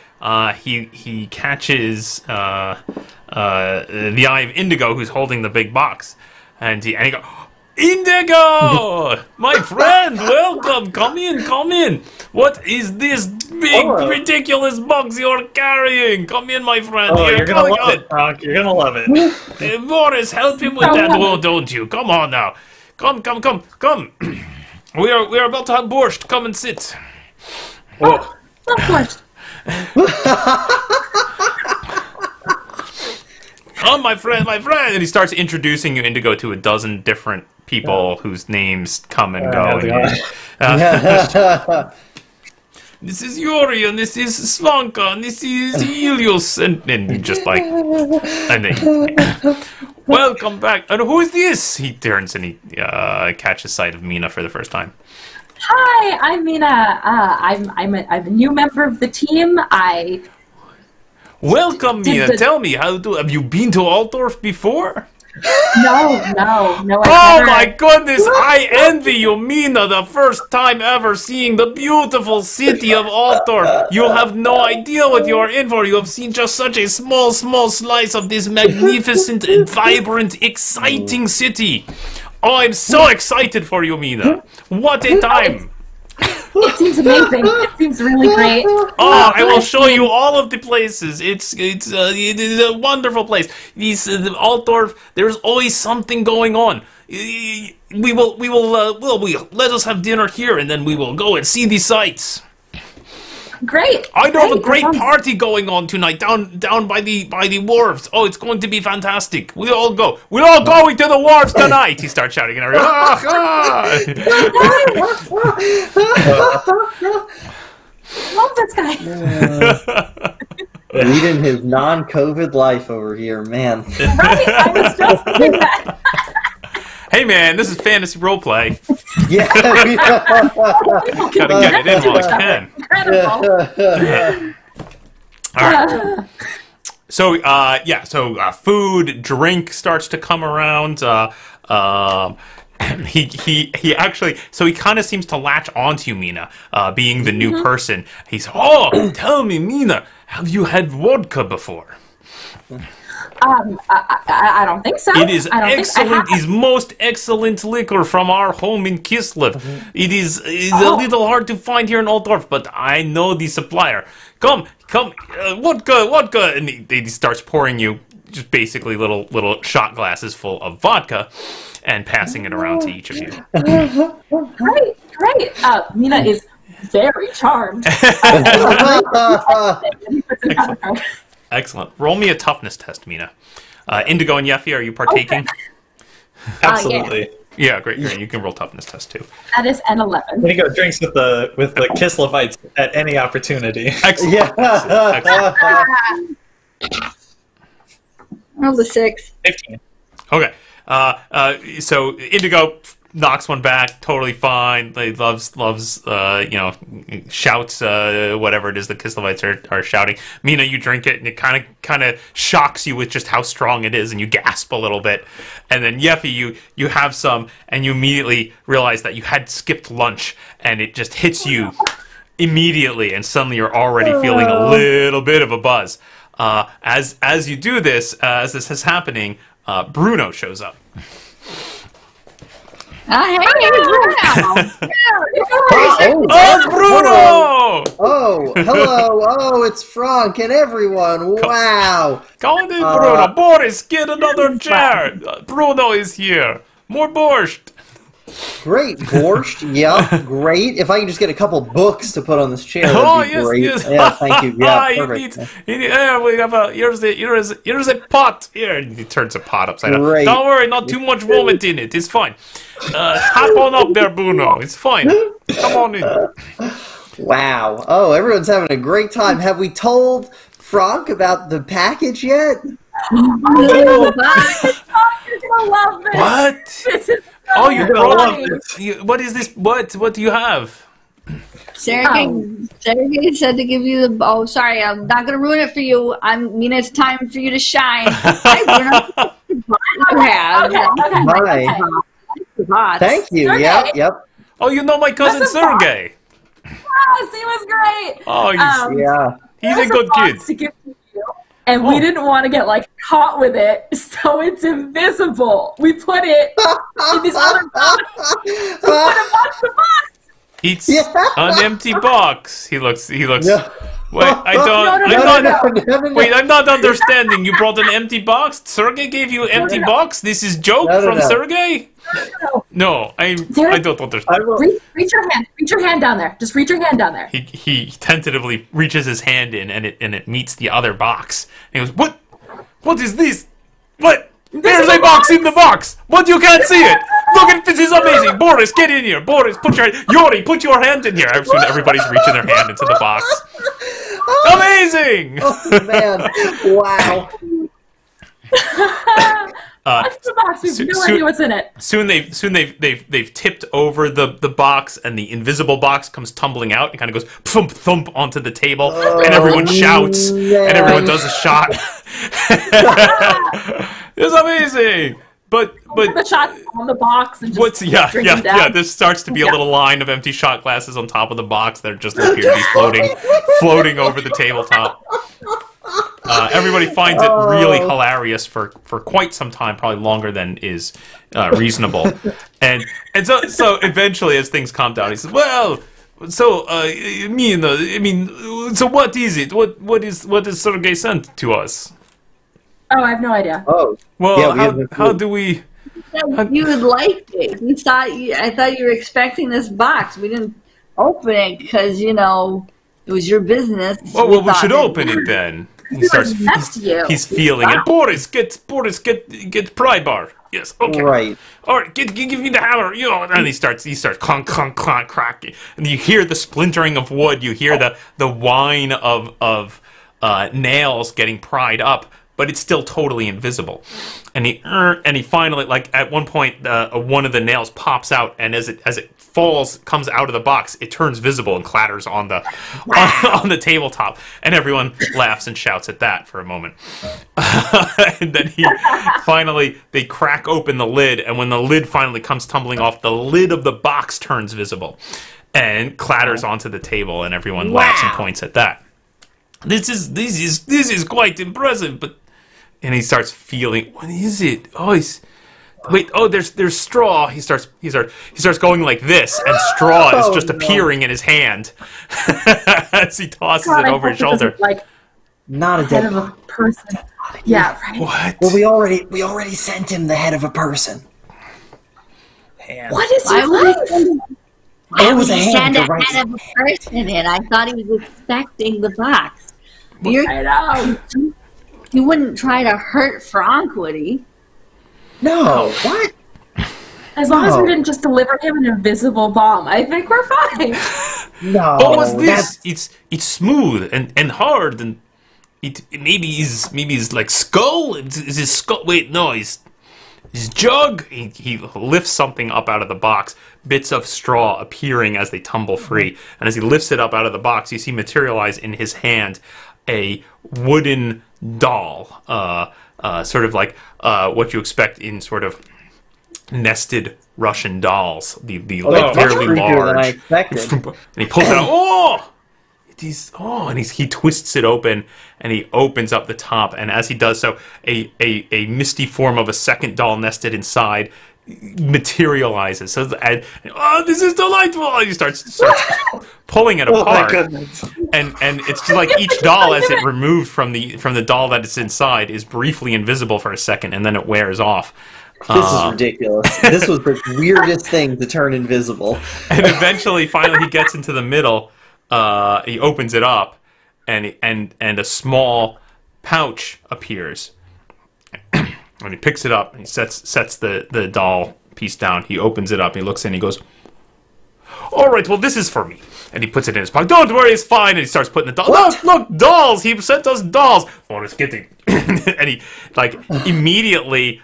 he catches the eye of Indigo, who's holding the big box, and he goes, "Indigo, my friend, welcome. Come in. What is this big ridiculous box you're carrying? Come in, my friend. Oh, you're gonna love it, Franc. You're gonna love it. Morris, help him with that. Oh, don't you? Come on now. Come. We are about to have borscht. Come and sit. Oh, of course. Oh, my friend, my friend! And he starts introducing you, Indigo, to a dozen different people whose names come and go. This is Yuri, and this is Svanka, and this is Ilius, and you just like, and then, welcome back. And who is this? He turns and he catches sight of Mina for the first time. Hi, I'm Mina. I'm a new member of the team. Welcome, Mina. Tell me, have you been to Altdorf before? No. Oh my goodness! I envy you, Mina. The first time ever seeing the beautiful city of Altdorf. You have no idea what you are in for. You have seen just such a small slice of this magnificent and vibrant, exciting city. Oh, I'm so excited for you, Mina. What a time! It seems amazing. It seems really great. Oh, I will show you all of the places. It is a wonderful place. Altdorf. There's always something going on. We will let us have dinner here, and then we will go and see the sights. Great. I know of a great party going on tonight down by the wharves. Oh, it's going to be fantastic. We're all going to the wharves tonight. He starts shouting and everything. Love this guy. Leading his non-COVID life over here, man. Right, I was just thinking that. Hey man, this is fantasy roleplay. Yeah. Gotta get it in while I can. Incredible. All right. So food, drink starts to come around. He actually, so he kind of seems to latch onto you, Mina, being the new person. He's, tell me, Mina, have you had vodka before? I don't think so. It is excellent. It is most excellent liquor from our home in Kislev. It is a little hard to find here in Altdorf, but I know the supplier. Come, vodka, and he starts pouring you just basically little shot glasses full of vodka, and passing it around to each of you. Great. Mina is very charmed. Excellent. Roll me a toughness test, Mina. Indigo and Yeffy, are you partaking? Okay. Absolutely. Yeah, great. You can roll toughness test too. That is an 11. Indigo drinks with the Kislevites at any opportunity. Excellent. Yeah. Excellent. Roll the 6. 15. Okay. So Indigo knocks one back, totally fine. He loves, shouts, whatever it is the Kislevites are shouting. Mina, you drink it, and it kind of shocks you with just how strong it is, and you gasp a little bit. And then Yeffy, you have some, and you immediately realize that you had skipped lunch, and it just hits you immediately, and suddenly you're already feeling a little bit of a buzz. As you do this, as this is happening, Bruno shows up. Hey, Bruno! Oh, hello. Oh, it's Franc and everyone. Wow. Come on in, Bruno. Boris, get another chair. Bruno is here. More borscht. Great. Borscht. Yeah, great. If I can just get a couple books to put on this chair, that'd be great. Yes. Yeah, thank you. Yeah, perfect. We have here's a pot. Here, and he turns a pot upside down. Great. Don't worry, not too much vomit in it. It's fine. Hop on up there, Bruno. It's fine. Come on in. Wow. Oh, everyone's having a great time. Have we told Franc about the package yet? You're gonna love this. What? This is Oh, you You're gonna love this. What is this? What do you have? Sergey said to give you the. Oh, sorry, I'm not gonna ruin it for you. Mina, it's time for you to shine. Thank you. Sergey. Yep. Oh, you know my cousin Sergey. Yes, he was great. Oh, he's a good kid. To give to you, and we didn't want to get caught with it, so it's invisible. We put it in this other box. We put a box in the box. It's an empty box. He looks. Yeah. Wait, I'm not understanding. You brought an empty box? Sergey gave you an empty box? This is joke from Sergey? No, I don't understand. Reach your hand down there. Just reach your hand down there. He tentatively reaches his hand in, and it meets the other box. And he goes, What is this? What? There's a box in the box! What, you can't see it? Look at this, is amazing! Boris, get in here! Boris, Yori, put your hand in here! Everybody's reaching their hand into the box. Amazing! Oh, man. Wow. What's the box? We have no idea what's in it. Soon they've tipped over the box, and the invisible box comes tumbling out and kind of goes thump thump onto the table, and everyone shouts, and everyone does a shot. It's amazing. But the shot on the box and just yeah. There starts to be a little line of empty shot glasses on top of the box that just appear to be floating over the tabletop. Everybody finds it really hilarious for quite some time, probably longer than is reasonable. and so eventually, as things calm down, he says, "Well, so so what is it? What is Sergei sent to us?" Oh, I have no idea. Oh, well, yeah, how do we? You would like it. I thought you were expecting this box. We didn't open it because it was your business. Well, we should open it then. He's feeling it. Boris, get pry bar. Yes, okay. Right. All right, give me the hammer. And he starts clunk clunk clunk cracking, and you hear the splintering of wood. You hear the whine of nails getting pried up. But it's still totally invisible, and he finally, like at one point, one of the nails pops out, and as it comes out of the box, it turns visible and clatters on the on the tabletop, and everyone laughs and shouts at that for a moment. And then they crack open the lid, and when the lid finally comes tumbling off, the lid of the box turns visible, and clatters onto the table, and everyone laughs and points at that. This is quite impressive, but. And he starts feeling. What is it? Oh, there's straw. He starts going like this, and straw is just appearing in his hand as he tosses it over his shoulder. Like not a head dead of a person. Yeah, right. What? Well, we already sent him the head of a person. What is he like? Why would he send a head of a person in? I thought he was expecting the box. I know. He wouldn't try to hurt Franc, would he? No. What? As long as we didn't just deliver him an invisible bomb, I think we're fine. No. What was this? It's smooth and hard, and maybe his like skull. Is his skull? Wait, no, his jug. He lifts something up out of the box. Bits of straw appearing as they tumble free, and as he lifts it up out of the box, you see materialize in his hand a wooden doll, sort of like what you expect in sort of nested Russian dolls. The like fairly large. Than I expected. And he pulls it out. And he twists it open, and he opens up the top. And as he does so, a misty form of a second doll nested inside materializes. So, this is delightful! And he starts pulling it apart. Oh my goodness. And it's just like each doll, as it removed from the doll that it's inside, is briefly invisible for a second, and then it wears off. This is ridiculous. This was the weirdest thing to turn invisible. And eventually, finally, he gets into the middle. He opens it up, and a small pouch appears. When he picks it up, he sets the doll piece down. He opens it up. He looks in. He goes, "All right, well, this is for me." And he puts it in his pocket. "Don't worry, it's fine." And he starts putting the dolls. Look, dolls. He sent us dolls. What is getting? And he immediately.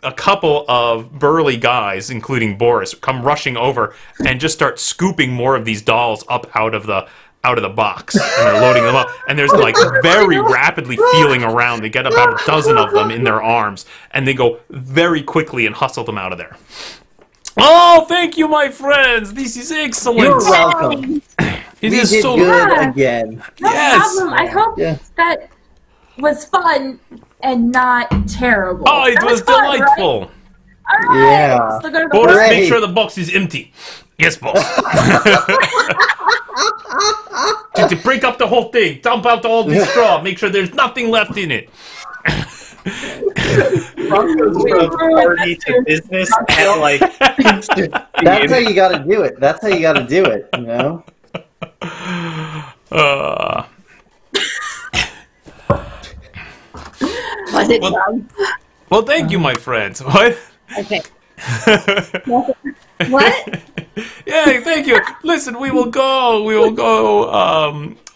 A couple of burly guys, including Boris, come rushing over and just start scooping more of these dolls up out of the box, and they're loading them up. And there's like very rapidly feeling around. They get about a dozen of them in their arms, and they go very quickly and hustle them out of there. Oh, thank you, my friends. This is excellent. You're welcome. It is so good again. No Yes. problem. I hope that was fun and not terrible. Oh, it was fun, delightful. Right? All right. Yeah. So go to Boris, Great. make sure the box is empty. Yes, boss. To break up the whole thing, dump out all the straw, make sure there's nothing left in it. Franc goes from party to business at like. That's how you got to do it. That's how you got to do it. You know. Was it done? Well, thank you, my friends. What? Okay. What? Yeah, thank you. Listen, we will go. We will go.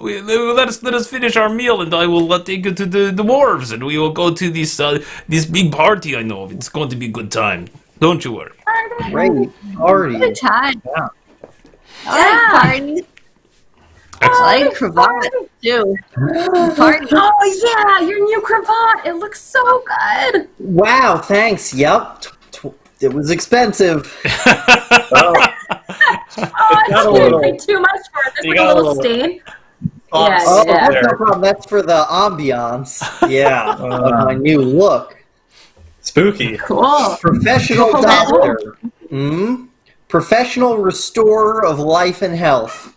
Let us finish our meal, and I will take you to the wharves, and we will go to this big party. I know it's going to be a good time. Don't you worry. Great party. Good time. Yeah. I like parties. I like cravat too. Party. Oh yeah, your new cravat. It looks so good. Wow, thanks. Yep. It was expensive. I didn't pay too much for it. There's like a little stain. Yeah, Oh, yeah. that's no problem. That's for the ambiance. Yeah, of my new look. Spooky. Cool. Professional Cool. doctor. Professional restorer of life and health.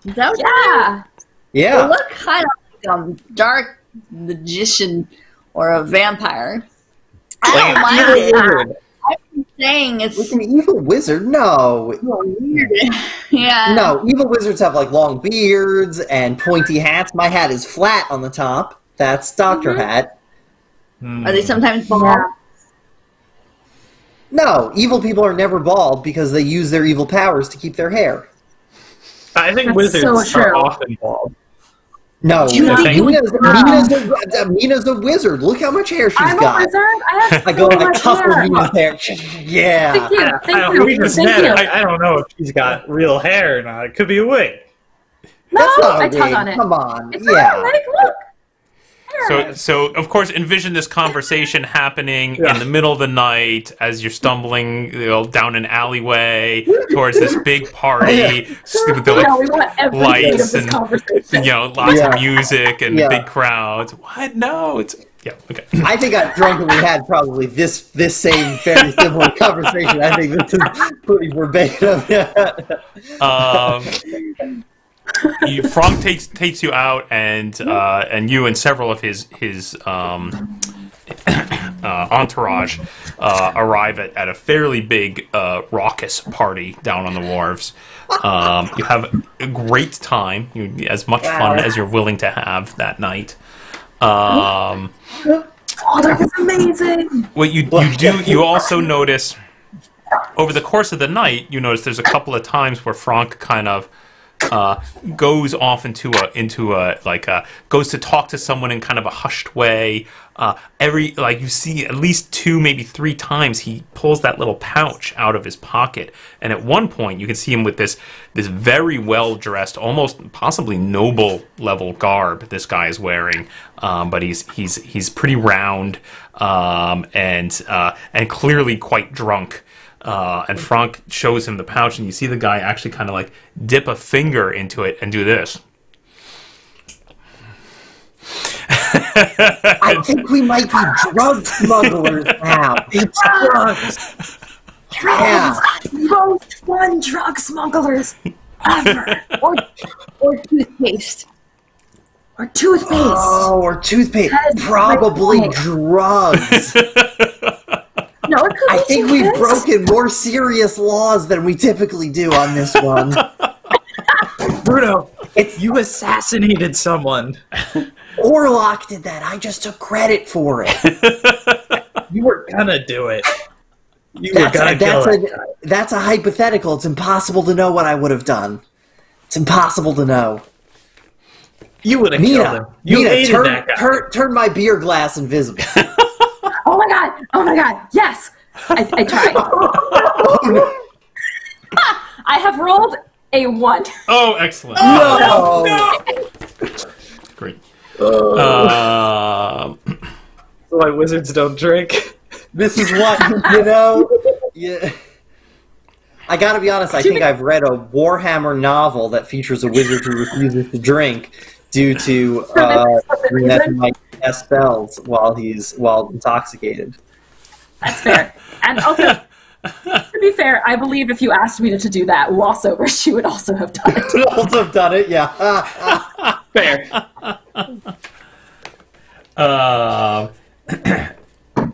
Is that what Yeah. you Yeah. look kind of like a dark magician or a vampire. I Like don't an mind evil it. wizard. I'm saying it's With an evil wizard? No. weird. Yeah. No, evil wizards have like long beards and pointy hats. My hat is flat on the top. That's doctor hat. Are they sometimes bald? Yeah. No, evil people are never bald because they use their evil powers to keep their hair. I think That's wizards so are true. often bald. No, Do you think- Mina's a wizard. Look how much hair she's I'm got. a wizard. I have I go so and I much tussle hair. Mina's hair. Yeah. Thank you. I don't Thank read you. his Thank head. you. I don't know if she's got real hair or not. It could be a wig. No, That's not a I tug wig. on it. Come on. It's Yeah. not a wig. Look. So of course, envision this conversation happening in the middle of the night as you're stumbling down an alleyway towards this big party with the No, we want every bit of lights this and conversation. lots Yeah. of music and Yeah. big crowds. What? No, it's okay. I think I drunk and we had probably this same very similar conversation. I think this is pretty verbatim. Franc takes you out, and you and several of his entourage arrive at a fairly big raucous party down on the wharves. You have a great time, as much fun as you're willing to have that night. Oh, that was amazing. What you also notice over the course of the night, you notice there's a couple of times where Franc kind of goes off goes to talk to someone in kind of a hushed way. You see at least 2, maybe 3 times he pulls that little pouch out of his pocket, and at one point you can see him with this very well dressed, almost possibly noble level garb this guy is wearing, but he's pretty round and clearly quite drunk. And Franc shows him the pouch, and you see the guy actually kind of like dip a finger into it and do this. I think we might be drug smugglers now. It's drugs. Yeah. Most fun drug smugglers ever. Or toothpaste. Or toothpaste. Oh, or toothpaste. That is Probably great. drugs. No, it could I be think we've toothpaste. broken more serious laws than we typically do on this one. Bruno, you assassinated someone. Orlok did that. I just took credit for it. You were gonna do it. You were gonna kill it. That's a hypothetical. It's impossible to know what I would have done. It's impossible to know. You would have killed him. You hated that guy. turn my beer glass invisible. Oh my god! Oh my god! Yes, I tried. I have rolled a 1. Oh, excellent! No. Great. Why wizards don't drink. This is what, you know. Yeah. I gotta be honest, I think I've read a Warhammer novel that features a wizard who refuses to drink due to that he might cast spells while intoxicated. That's fair. And also, to be fair, I believe if you asked me to do that while sober, she would also have done it. Could also have done it, yeah. Fair.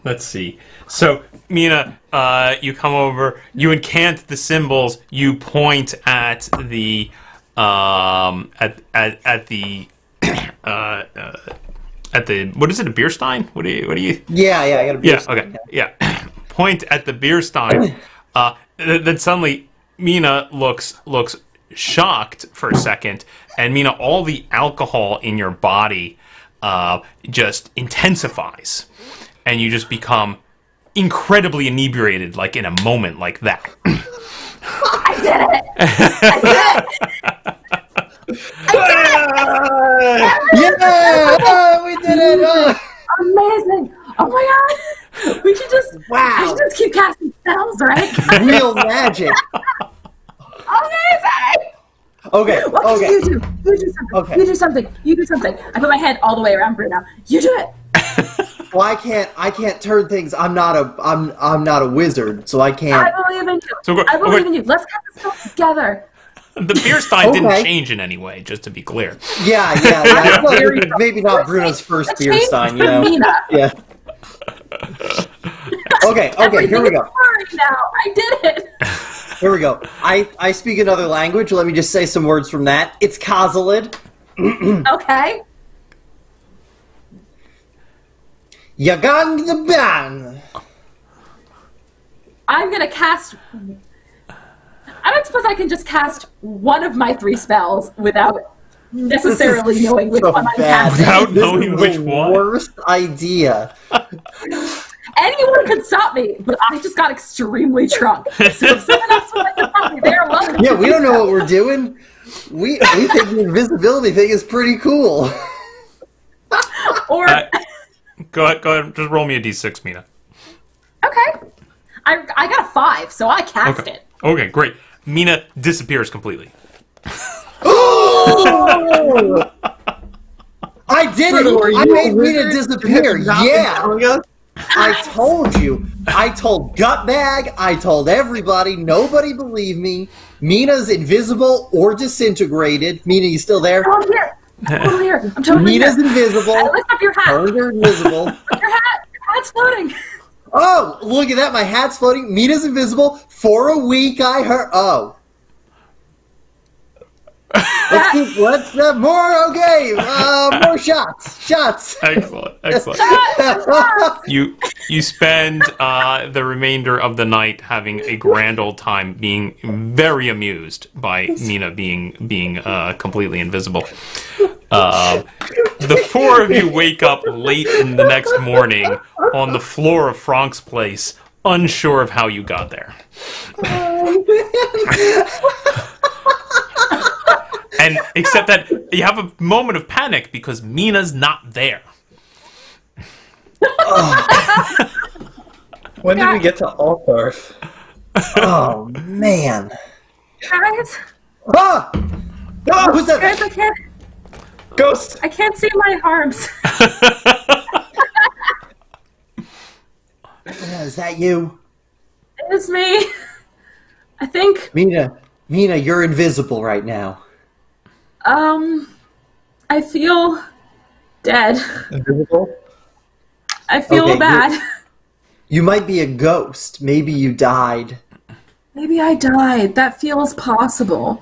Let's see. So, Mina, you come over, you incant the symbols, you point at the at the what is it, a beer stein? What do you? Yeah, I got a beer stein. Okay, yeah. Point at the beer stein. Then suddenly Mina looks shocked for a second, and Mina, all the alcohol in your body just intensifies, and you just become incredibly inebriated, like in a moment like that. I did it! Yeah! Oh, we did it! Oh. Amazing! Oh my god! We should just keep casting spells, right? Real magic. Amazing! Okay. You do something. Okay. You do something. I put my head all the way around Bruno. You do it. Well, I can't turn things. I'm not a wizard, so I can't. I believe in you. I believe in you. Let's cast the spell together. The beer stein didn't change in any way, just to be clear. Yeah. Maybe not Bruno's first beer stein, you know. Mina. Yeah. Okay, here we go. Now. I did it. Here we go. I speak another language. Let me just say some words from that. It's Kozalid. Okay. Yagang the ban. I'm gonna cast. I don't suppose I can just cast one of my 3 spells without necessarily knowing which one I'm casting. Without knowing which one? Worst idea. Anyone could stop me, but I just got extremely drunk. So if someone else would like to stop me, they're welcome. Yeah, we don't know what we're doing. We think the invisibility thing is pretty cool. Or go ahead. Just roll me a d6, Mina. okay, I got a 5, so I cast it. Okay, great. Mina disappears completely. Oh! I did it! I made Mina disappear. Yeah. I told you. I told Gutbag. I told everybody. Nobody believed me. Mina's invisible or disintegrated. Mina, you still there? Oh, I'm here. I'm here. I'm totally Mina's here. invisible. I lift up your hat. Turned her invisible. Look, your hat. Your hat's floating. Oh, look at that. My hat's floating. Mina's invisible. For a week, I heard. Oh. Let's more. Okay. More shots. Excellent. You spend the remainder of the night having a grand old time, being very amused by Mina being completely invisible. The 4 of you wake up late in the next morning on the floor of Franc's place, unsure of how you got there. And except that you have a moment of panic because Mina's not there. When did we get to Altdorf? Oh, man. Guys. Ah! Oh, who's that? Guys, I can't. Ghost! I can't see my arms. Yeah, is that you? It is me. I think. Mina, you're invisible right now. I feel dead. Invisible? I feel bad. You might be a ghost. Maybe you died. Maybe I died. That feels possible.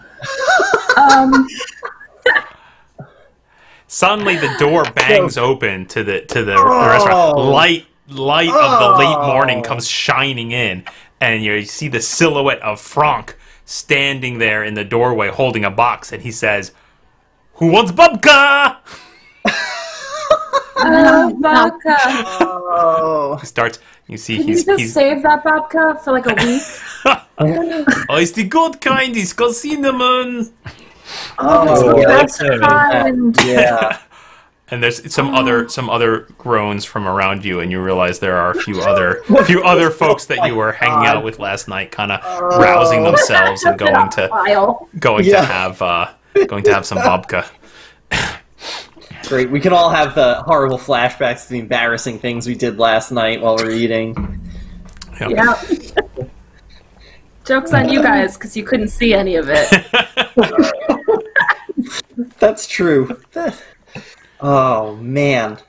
Suddenly, the door bangs open to the restaurant. Light of the late morning comes shining in, and you see the silhouette of Franc standing there in the doorway holding a box, and he says, "Who wants babka?" Babka. Oh. He starts. You see, Can you just save that babka for like a week? Oh, it's the good kind. It's got cinnamon. Oh, that's kind. Yeah. And there's some other groans from around you, and you realize there are a few other folks that you were hanging out with last night, kind of rousing themselves and going to have some babka. Great. We can all have the horrible flashbacks to the embarrassing things we did last night while we're eating. Yep. Yeah. Joke's on you guys, because you couldn't see any of it. That's true. Oh, man.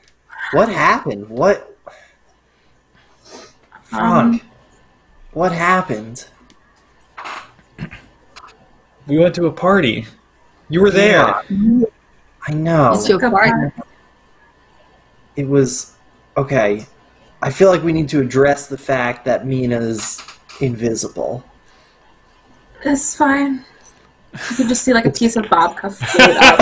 What happened? What? Franc. What happened? We went to a party. You were there. Yeah. I know. It's your partner. it was okay. I feel like we need to address the fact that Mina's invisible. It's fine. You could just see like a piece of babka float up.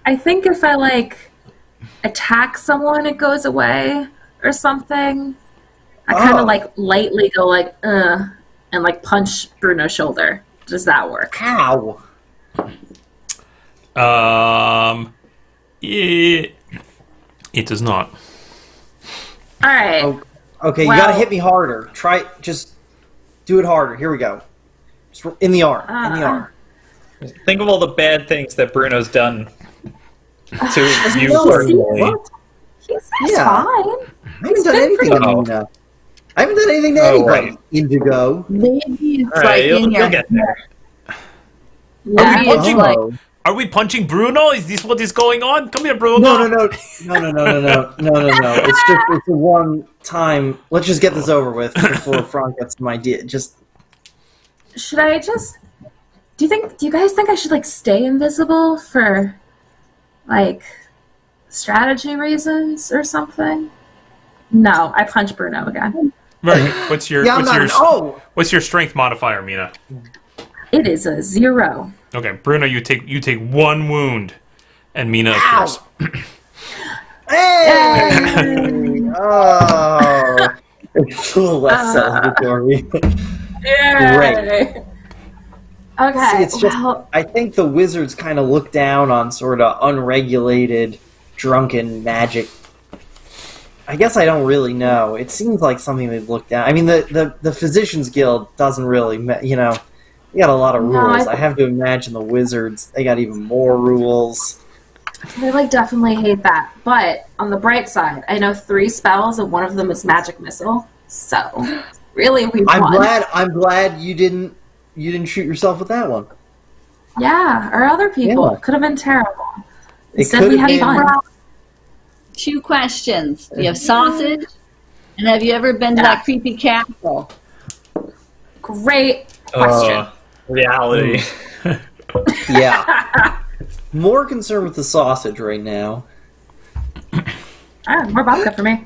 I think if I like attack someone, it goes away or something. I kind of like lightly go like and like punch Bruno's shoulder. Does that work? How? It does not. All right. Okay, you gotta hit me harder. Just do it harder. Here we go. Just in the arm. In the arm. Think of all the bad things that Bruno's done to you No, personally. What? He's Yeah. fine. I haven't done anything to Mina. I haven't done anything to anybody. Right. Indigo. Maybe it's All like right, in you'll your get there. maybe it's like Are we punching Bruno? Is this what is going on? Come here, Bruno. No. It's a one time. Let's just get this over with before Franc gets some idea. Should I just? Do you guys think I should like stay invisible for like strategy reasons or something? No, I punch Bruno again. Right. What's your strength modifier, Mina? It is a 0. Okay, Bruno, you take 1 wound, and Mina appears. Hey! Oh, it's a little less celebratory. Great. Okay. See, it's just. I think the wizards kind of look down on sort of unregulated, drunken magic. I guess I don't really know. It seems like something they'd look down. I mean, the Physicians Guild doesn't really, they got a lot of rules. I have to imagine the wizards, they got even more rules. They like definitely hate that. But on the bright side, I know 3 spells and one of them is magic missile. So really, we won. I'm glad you didn't shoot yourself with that one. Yeah, or other people. Yeah. Could have been terrible. It Instead, we had could've fun. been. 2 questions. Do you have sausage? And have you ever been to that creepy castle? Great question. Reality. Yeah. More concerned with the sausage right now. More vodka for me.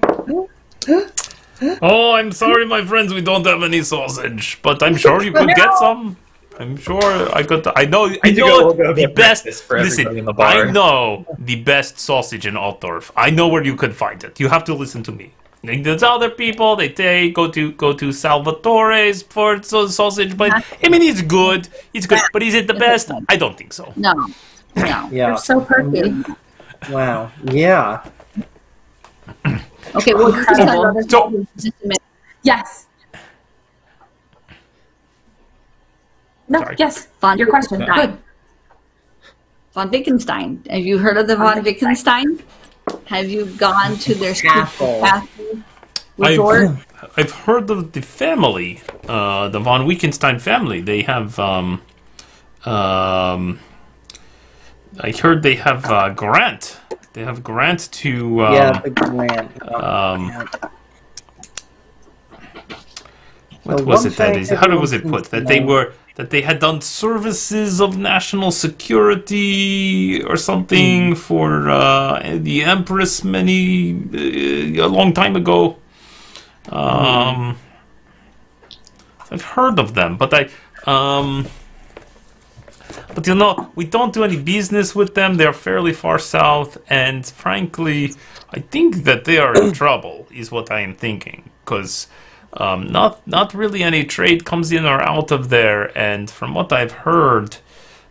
Oh, I'm sorry, my friends, we don't have any sausage, but I'm sure you could get some. I'm sure I could. I know the best. Listen, in the bar. I know the best sausage in Altdorf. I know where you could find it. You have to listen to me. There's other people. They go to Salvatore's for sausage, but I mean, it's good. It's good, but is it the best? I don't think so. No. Yeah. You're so perfect. Wow. Yeah. Okay, well, Incredible. Yes. No, Sorry. yes. Von Your question. Good. Von Wittgenstein. Have you heard of the Von Wittgenstein? Have you gone to their Castle. resort? I've heard of the family, the von Wittgenstein family. They have, I heard they have Grant. They have Grant to. The grant. What was it that is? How was it put? That they had done services of national security or something for the Empress a long time ago. I've heard of them, but we don't do any business with them. They're fairly far south, and frankly, I think that they are in trouble, is what I am thinking, because not really any trade comes in or out of there, and from what I've heard,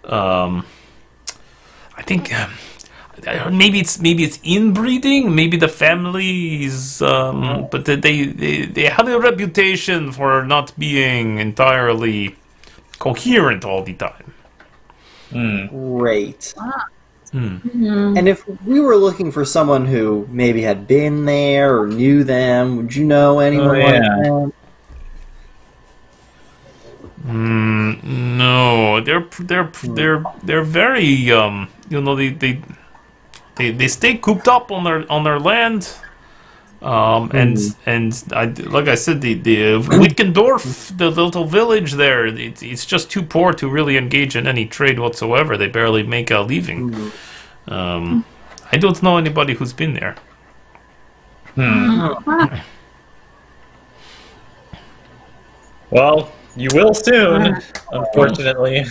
I think maybe it's inbreeding. Maybe the families, but they have a reputation for not being entirely coherent all the time. Great. And if we were looking for someone who maybe had been there or knew them, would you know anyone like that? No, they're very they stay cooped up on their land. And like I said, the Wittgendorf, the little village there, it's just too poor to really engage in any trade whatsoever. They barely make a living. I don't know anybody who's been there. Well, you will soon, unfortunately.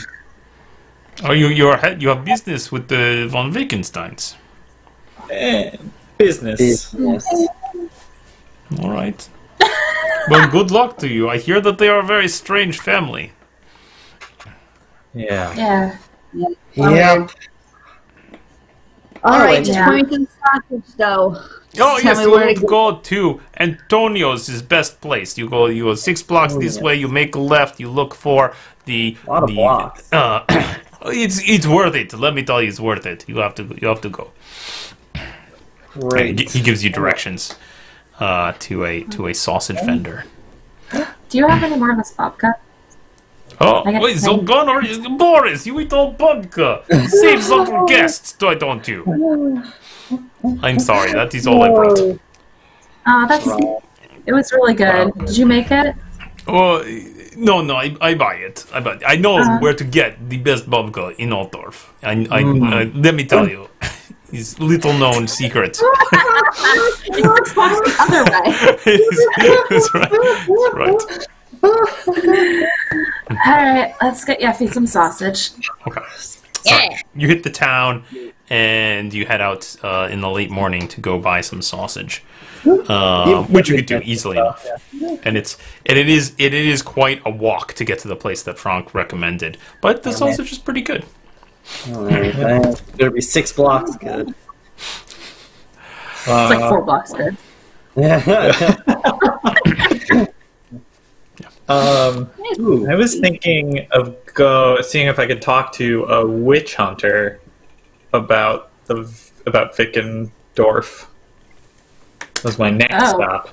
Oh, you have business with the von Wittgensteins. Business. All right. Well, good luck to you. I hear that they are a very strange family. Yeah. Yep. All right, yeah. just point to the sausage, though. Oh, Tell yes, me you where want to to go to Antonio's is best place. You go 6 blocks this way. You make a left. You look for the A lot of blocks. It's worth it. Let me tell you, it's worth it. You have to go. Great. He gives you directions to a sausage vendor. Do you have any more of this vodka? Oh, I got wait, so some. gone or Boris, you eat all vodka. Save some for guests, don't you? I'm sorry, that is all I brought. Oh, it was really good. Did you make it? Oh, no, I buy it. I know where to get the best vodka in Altdorf. Let me tell you, it's little known secret. It's the other way. That's right. Alright, let's get Yeffy some sausage. Okay. So you hit the town and you head out in the late morning to go buy some sausage, which you could do easily enough. And it is quite a walk to get to the place that Franc recommended, but the sausage is pretty good. Alright, it's gonna be 6 blocks good. It's like 4 blocks good. I was thinking of seeing if I could talk to a witch hunter about Wittgendorf. Was my next stop.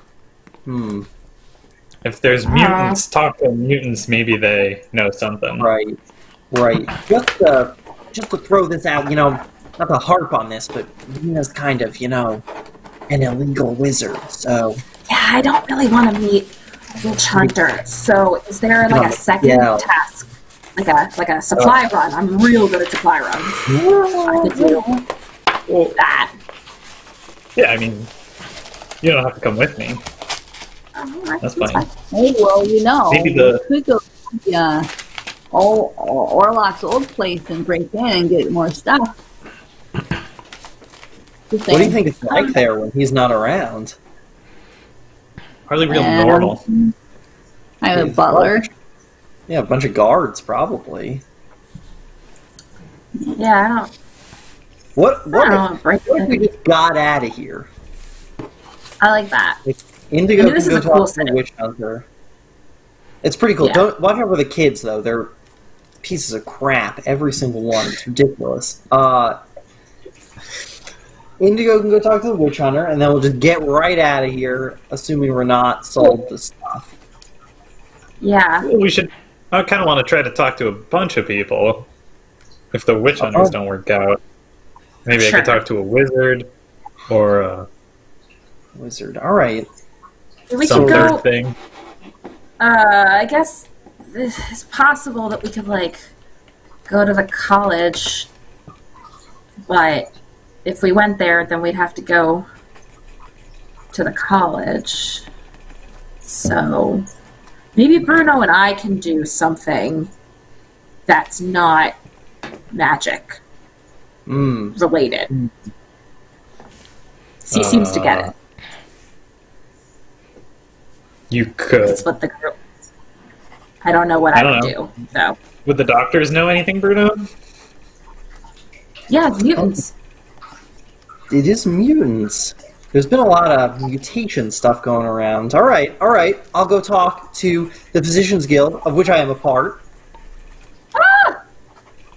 If there's mutants, talk to mutants. Maybe they know something. Right. Just to throw this out, not to harp on this, but Nina's kind of, an illegal wizard. So Yeah, I don't really want to meet witch hunter. So is there like a second task? Like a supply run. I'm real good at supply runs. I could do that. Yeah, I mean, you don't have to come with me. That's fine. Hey, well, Maybe we could go to Orlok's old place and break in and get more stuff. what do you think it's like there when he's not around? Probably real normal. I have a butler. Yeah, a bunch of guards, probably. Yeah, I don't. What if we Break just got out of here? I like that. Indigo I mean, this can is go a cool talk to the setting. witch hunter. It's pretty cool. Yeah. Don't watch out for the kids though. They're pieces of crap. Every single one. It's ridiculous. Indigo can go talk to the witch hunter, and then we'll just get right out of here, assuming we're not sold the stuff. Yeah. We should. I kind of want to try to talk to a bunch of people. If the witch hunters don't work out, maybe I could talk to a wizard or a Wizard. All right. We some could third go. thing. I guess it's possible that we could go to the college, but if we went there, then we'd have to go to the college. So maybe Bruno and I can do something that's not magic related. He seems to get it. You could. Split the group. I don't know what I would do, though. Would the doctors know anything, Bruno? Yeah, mutants. It is mutants. There's been a lot of mutation stuff going around. All right. I'll go talk to the Physicians Guild, of which I am a part.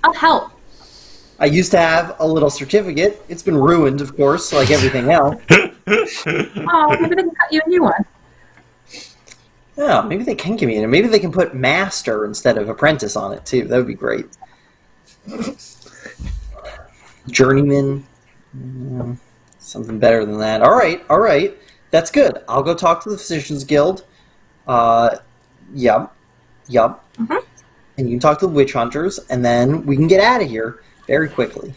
I'll help. I used to have a little certificate. It's been ruined, of course, like everything else. Oh, maybe they can cut you a new one. Yeah, maybe they can give me it. Maybe they can put master instead of apprentice on it, too. That would be great. Journeyman. Something better than that. All right. That's good. I'll go talk to the Physicians Guild. Yep. Mm-hmm. And you can talk to the witch hunters, and then we can get out of here very quickly.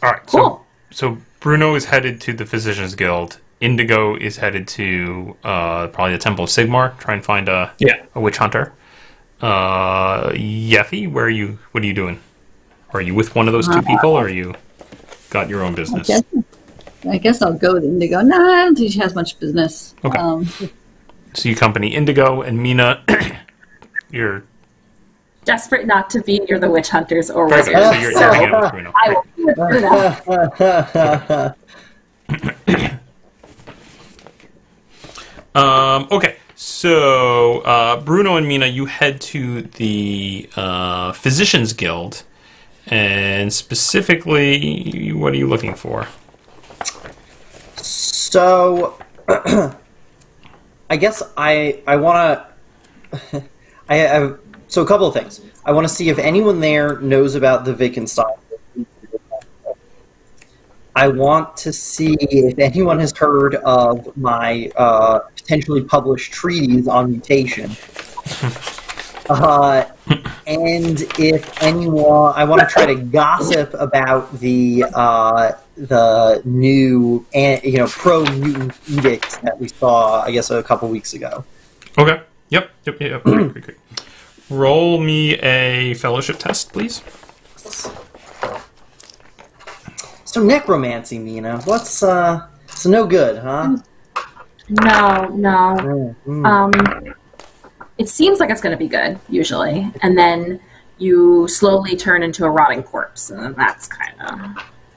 All right. Cool. So Bruno is headed to the Physicians Guild. Indigo is headed to probably the Temple of Sigmar. Try and find a witch hunter. Yeffy, where are you? What are you doing? Are you with one of those two people, or are you got your own business? I guess I'll go with Indigo. No, I don't think she has much business. Okay. So you accompany Indigo and Mina. You're desperate not to be near the witch hunters or perfect. wizards. So you're hanging out with Bruno. I will be with Bruno. Okay. So Bruno and Mina, you head to the Physicians Guild, and specifically, what are you looking for? So, I guess I want to. So a couple of things. I want to see if anyone there knows about the Wittgensteins. I want to see if anyone has heard of my potentially published treatise on mutation. And if anyone, I want to try to gossip about the new, pro-mutant edict that we saw, I guess, a couple weeks ago. Okay. Yep. Great. Roll me a fellowship test, please. So necromancy, Mina. What's so no good, huh? No. It seems like it's going to be good usually, and then you slowly turn into a rotting corpse, and that's kind of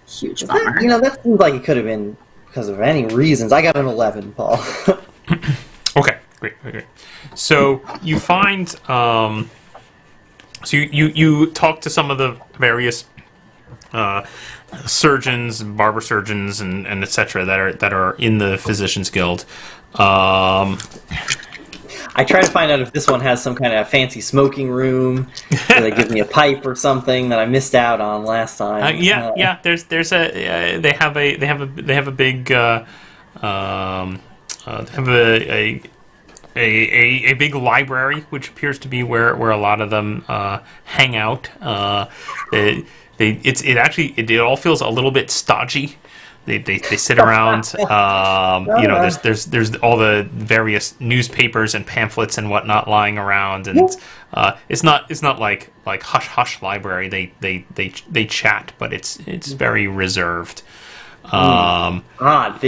huge bummer. That seems like it could have been because of any reasons. I got an 11, Paul. Okay, great. So you find, so you talk to some of the various surgeons, barber surgeons, and etc. that are in the Physicians Guild. I try to find out if this one has some kind of fancy smoking room, where they give me a pipe or something that I missed out on last time. There's a they have a big a big library, which appears to be where a lot of them hang out. It all feels a little bit stodgy. They sit around. There's all the various newspapers and pamphlets and whatnot lying around, and it's not like hush hush library. They chat, but it's very reserved. The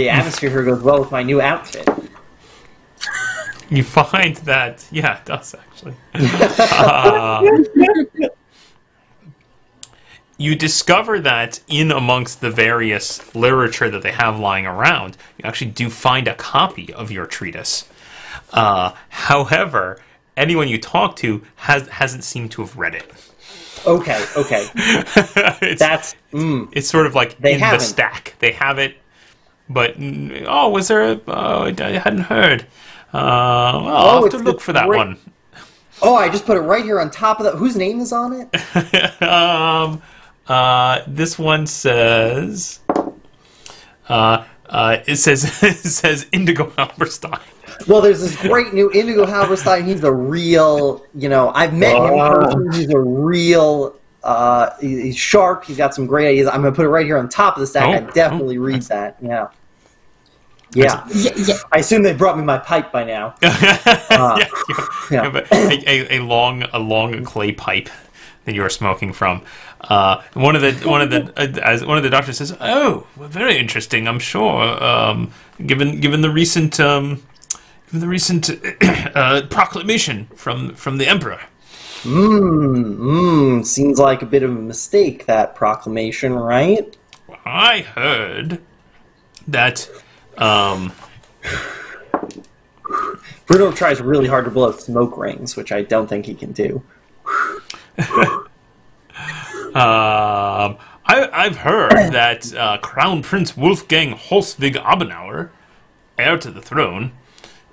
atmosphere here goes well with my new outfit. You find that, yeah, it does actually. You discover that in amongst the various literature that they have lying around, you actually do find a copy of your treatise. However, anyone you talk to hasn't seemed to have read it. Okay. It's sort of like in the stack. They have it, but was there I hadn't heard. I'll have to look for that one. Oh, I just put it right here on top of that. Whose name is on it? This one says, it says Indigo Halberstein. Well, there's this great new Indigo Halberstein. He's a real, I've met him in person. He's a real, he's sharp. He's got some great ideas. I'm going to put it right here on top of the stack. I definitely read that. Yeah. I assume they brought me my pipe by now. You have a long clay pipe that you are smoking from. One of the doctors says, "Oh, well, very interesting. I'm sure. Given the recent proclamation from the emperor." Seems like a bit of a mistake, that proclamation, right? I heard that. Bruno tries really hard to blow smoke rings, which I don't think he can do. I've heard that Crown Prince Wolfgang Holswig Abenauer, heir to the throne,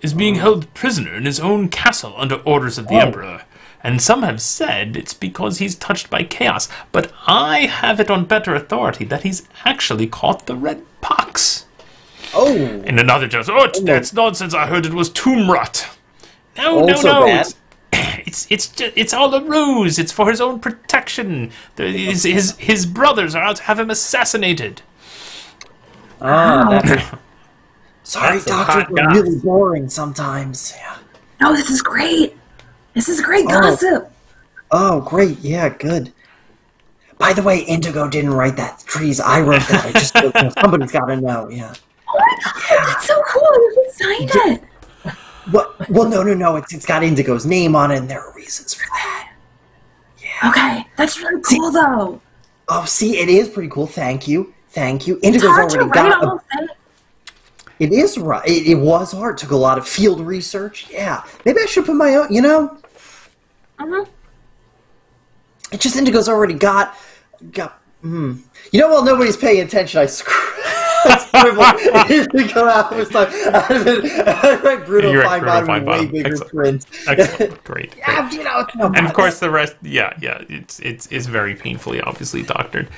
is being held prisoner in his own castle under orders of the Emperor. And some have said it's because he's touched by chaos, but I have it on better authority that he's actually caught the red pox. Oh. And another just, that's nonsense. I heard it was tomb rot. No, Also no. bad. It's all a ruse. It's for his own protection. His brothers are out to have him assassinated. Sorry, That's a doctors hot are goss. really boring sometimes. Yeah. No, this is great. This is great gossip. Oh, great. Yeah, good. By the way, Indigo didn't write that trees. I wrote that. I just somebody's got to know. Yeah. Oh my god, that's so cool. You signed it. Well, no. It's got Indigo's name on it, and there are reasons for that. Okay, that's really cool though. Oh, see, it is pretty cool. Thank you. Indigo's It's hard to already write got. a whole thing. It is right. It was hard. Took a lot of field research. Yeah. Maybe I should put my own. You know. It just Indigo's already got. You know, while nobody's paying attention, I scribbled Indigo out this time. I read Brutal You read Fine Brutal Bottom Fine in way Bottom. bigger Excellent. print. Excellent. Great. Yeah, you know, it's no And of bad. course the rest, it's very painfully, obviously doctored.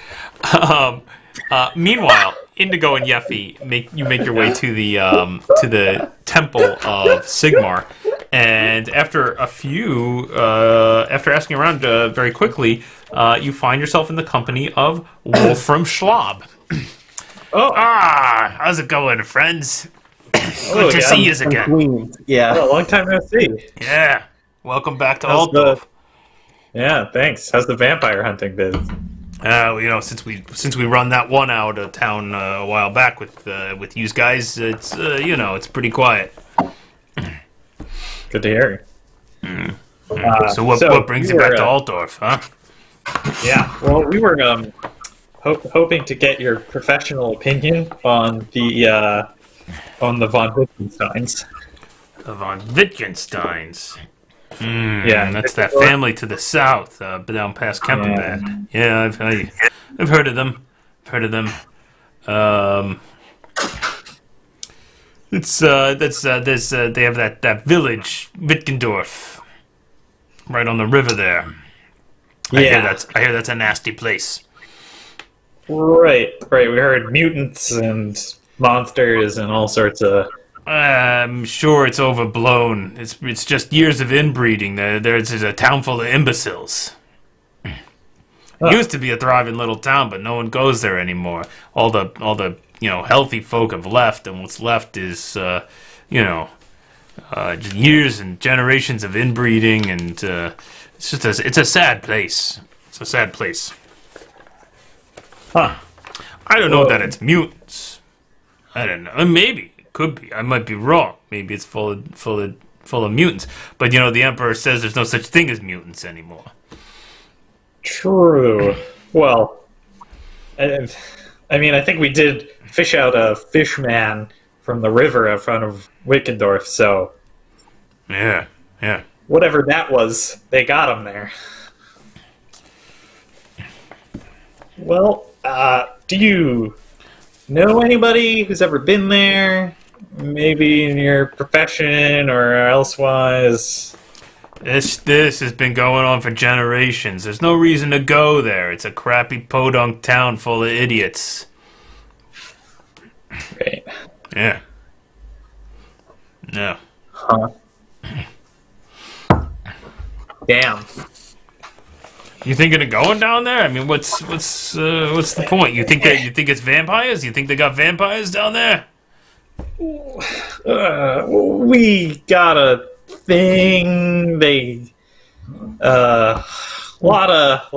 Meanwhile, Indigo and Yeffy make your way to the temple of Sigmar, and after after asking around very quickly, you find yourself in the company of Wolfram Schlob. How's it going, friends? Good to see you again. Queens. Yeah. Oh, long time no see. Yeah, welcome back to How's Altdorf. Yeah, thanks. How's the vampire hunting been? Since we run that one out of town a while back with you guys, it's it's pretty quiet. Good to hear. So what brings you back to Altdorf, huh? Yeah, well, we were hoping to get your professional opinion on the von Wittgensteins. The von Wittgensteins. Yeah, That's that family to the south, down past Kempenbad. Yeah, I've heard of them. They have that village Wittgendorf right on the river there. I hear that's a nasty place. Right. We heard mutants and monsters and all sorts of. I'm sure it's overblown. It's just years of inbreeding. There's a town full of imbeciles. It used to be a thriving little town, but no one goes there anymore. All the healthy folk have left, and what's left is just years and generations of inbreeding, and it's a sad place. It's a sad place. Huh. I don't know that it's mutants. I don't know. Maybe. Could be. I might be wrong. Maybe it's full of mutants. But the Emperor says there's no such thing as mutants anymore. True. Well, I think we did fish out a fish man from the river in front of Wittgendorf, so... Yeah. Whatever that was, they got him there. Well, do you know anybody who's ever been there? Maybe in your profession or elsewise? This has been going on for generations. There's no reason to go there. It's a crappy podunk town full of idiots. Right. Yeah. No. Huh. Damn. You thinking of going down there? I mean, what's the point? You think it's vampires? You think they got vampires down there? We got a thing. They a lot of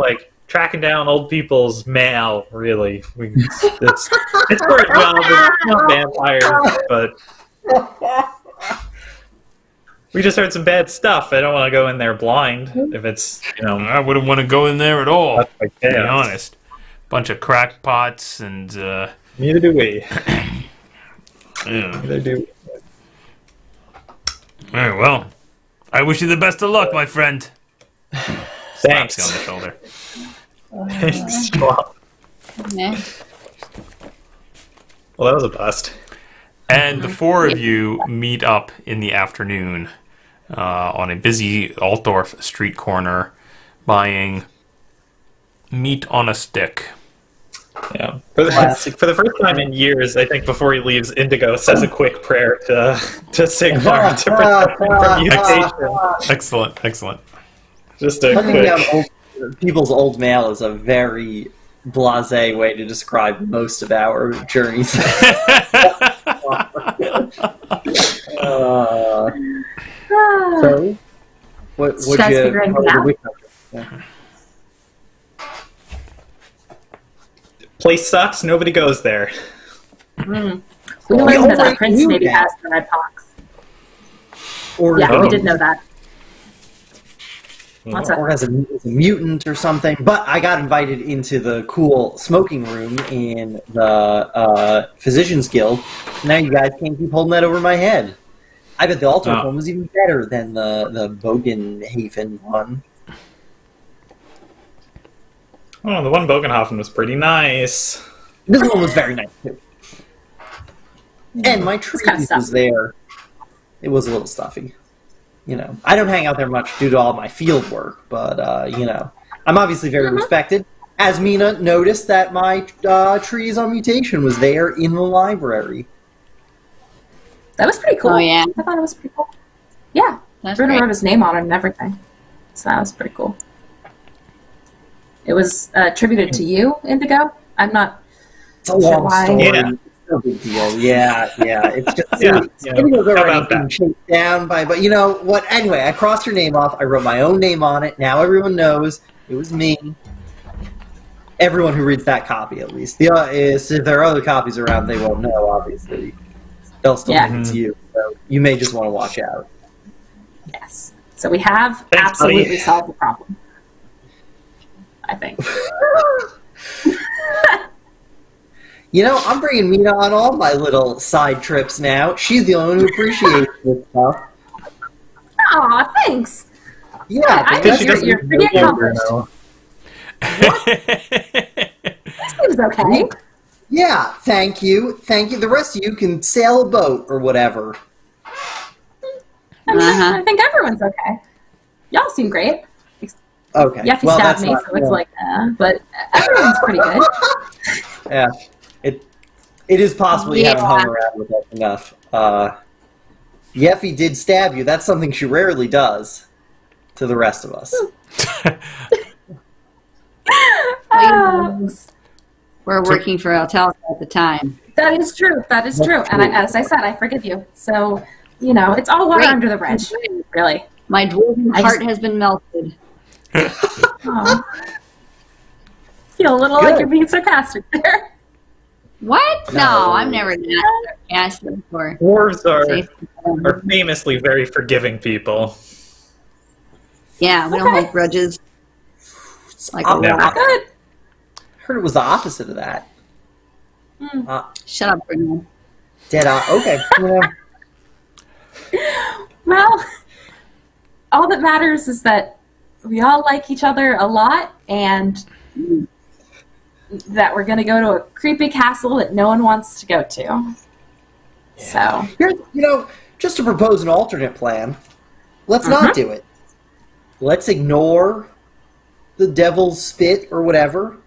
tracking down old people's mail. Really, it's for a job. It's not vampires, but we just heard some bad stuff. I don't want to go in there blind. If it's I wouldn't want to go in there at all. That's To be honest, bunch of crackpots and. Neither do we. Yeah. Neither do we. Very well. I wish you the best of luck, my friend. Thanks. Slaps you on the shoulder. Thanks. Well, Yeah. that was a bust. And the four of you meet up in the afternoon on a busy Altdorf street corner buying meat on a stick. Yeah. For the first time in years, I think before he leaves, Indigo says a quick prayer to Sigmar to protect him from mutation. Excellent, excellent. Just a Hunting quick... down people's old mail is a very blasé way to describe most of our journeys. So, what would guys you... figure anything out? Yeah. Place sucks, nobody goes there. We learned that the prince knew maybe that. has the red pox. Or, Yeah, we did know that. What's up? or as a mutant or something. But I got invited into the cool smoking room in the Physicians Guild. Now you guys can't keep holding that over my head. I bet the Altdorf one was even better than the Bogenhaven one. Oh, the one Bogenhofen was pretty nice. This one was very nice too. And my tree was there. It was a little stuffy. You know, I don't hang out there much due to all my field work, but, you know, I'm obviously very respected. As Mina noticed that my trees on mutation was there in the library. That was pretty cool. Oh, yeah. I thought it was pretty cool. Yeah. That's Bruno great. wrote his name on it and everything. So that was pretty cool. It was attributed to you, Indigo. I'm not It's a long why. story. Yeah. It's no big deal. Yeah. It's just Yeah, it was how already about being that? chased down by. But you know what? Anyway, I crossed her name off. I wrote my own name on it. Now everyone knows it was me. Everyone who reads that copy, at least. If there are other copies around, they won't know. Obviously, they'll still think it's you. So you may just want to watch out. Yes. So we have Thanks, absolutely buddy. solved the problem. I think. You know, I'm bringing Mina on all my little side trips now. She's the only one who appreciates this stuff. Aw, thanks. Yeah, I because think you're pretty accomplished. This seems okay. Yeah, thank you. Thank you. The rest of you can sail a boat or whatever. I mean, I think everyone's okay. Y'all seem great. Okay. Yeffy well, stabbed that's me, not, so it's like, but everyone's pretty good. Yeah. It is possible you haven't Yeah. hung around with us enough. Yeffy did stab you. That's something she rarely does to the rest of us. We're working for Altdorf at the time. That is true. That is true. And as I said, I forgive you. So, you know, it's all water Great. under the bridge, really. My dwarven I heart just- has been melted. Aw. Feel a little like you're being sarcastic there. What? No. No, I'm never that sarcastic or Dwarves are say famously very forgiving people. yeah, we don't hold grudges. Like a Yeah. rock. Good. I heard it was the opposite of that. Shut up, Bruno. Dead eye. Okay. Yeah. Well, all that matters is that we all like each other a lot, and that we're going to go to a creepy castle that no one wants to go to. So, Here's, you know, just to propose an alternate plan, let's not do it. Let's ignore the devil's spit or whatever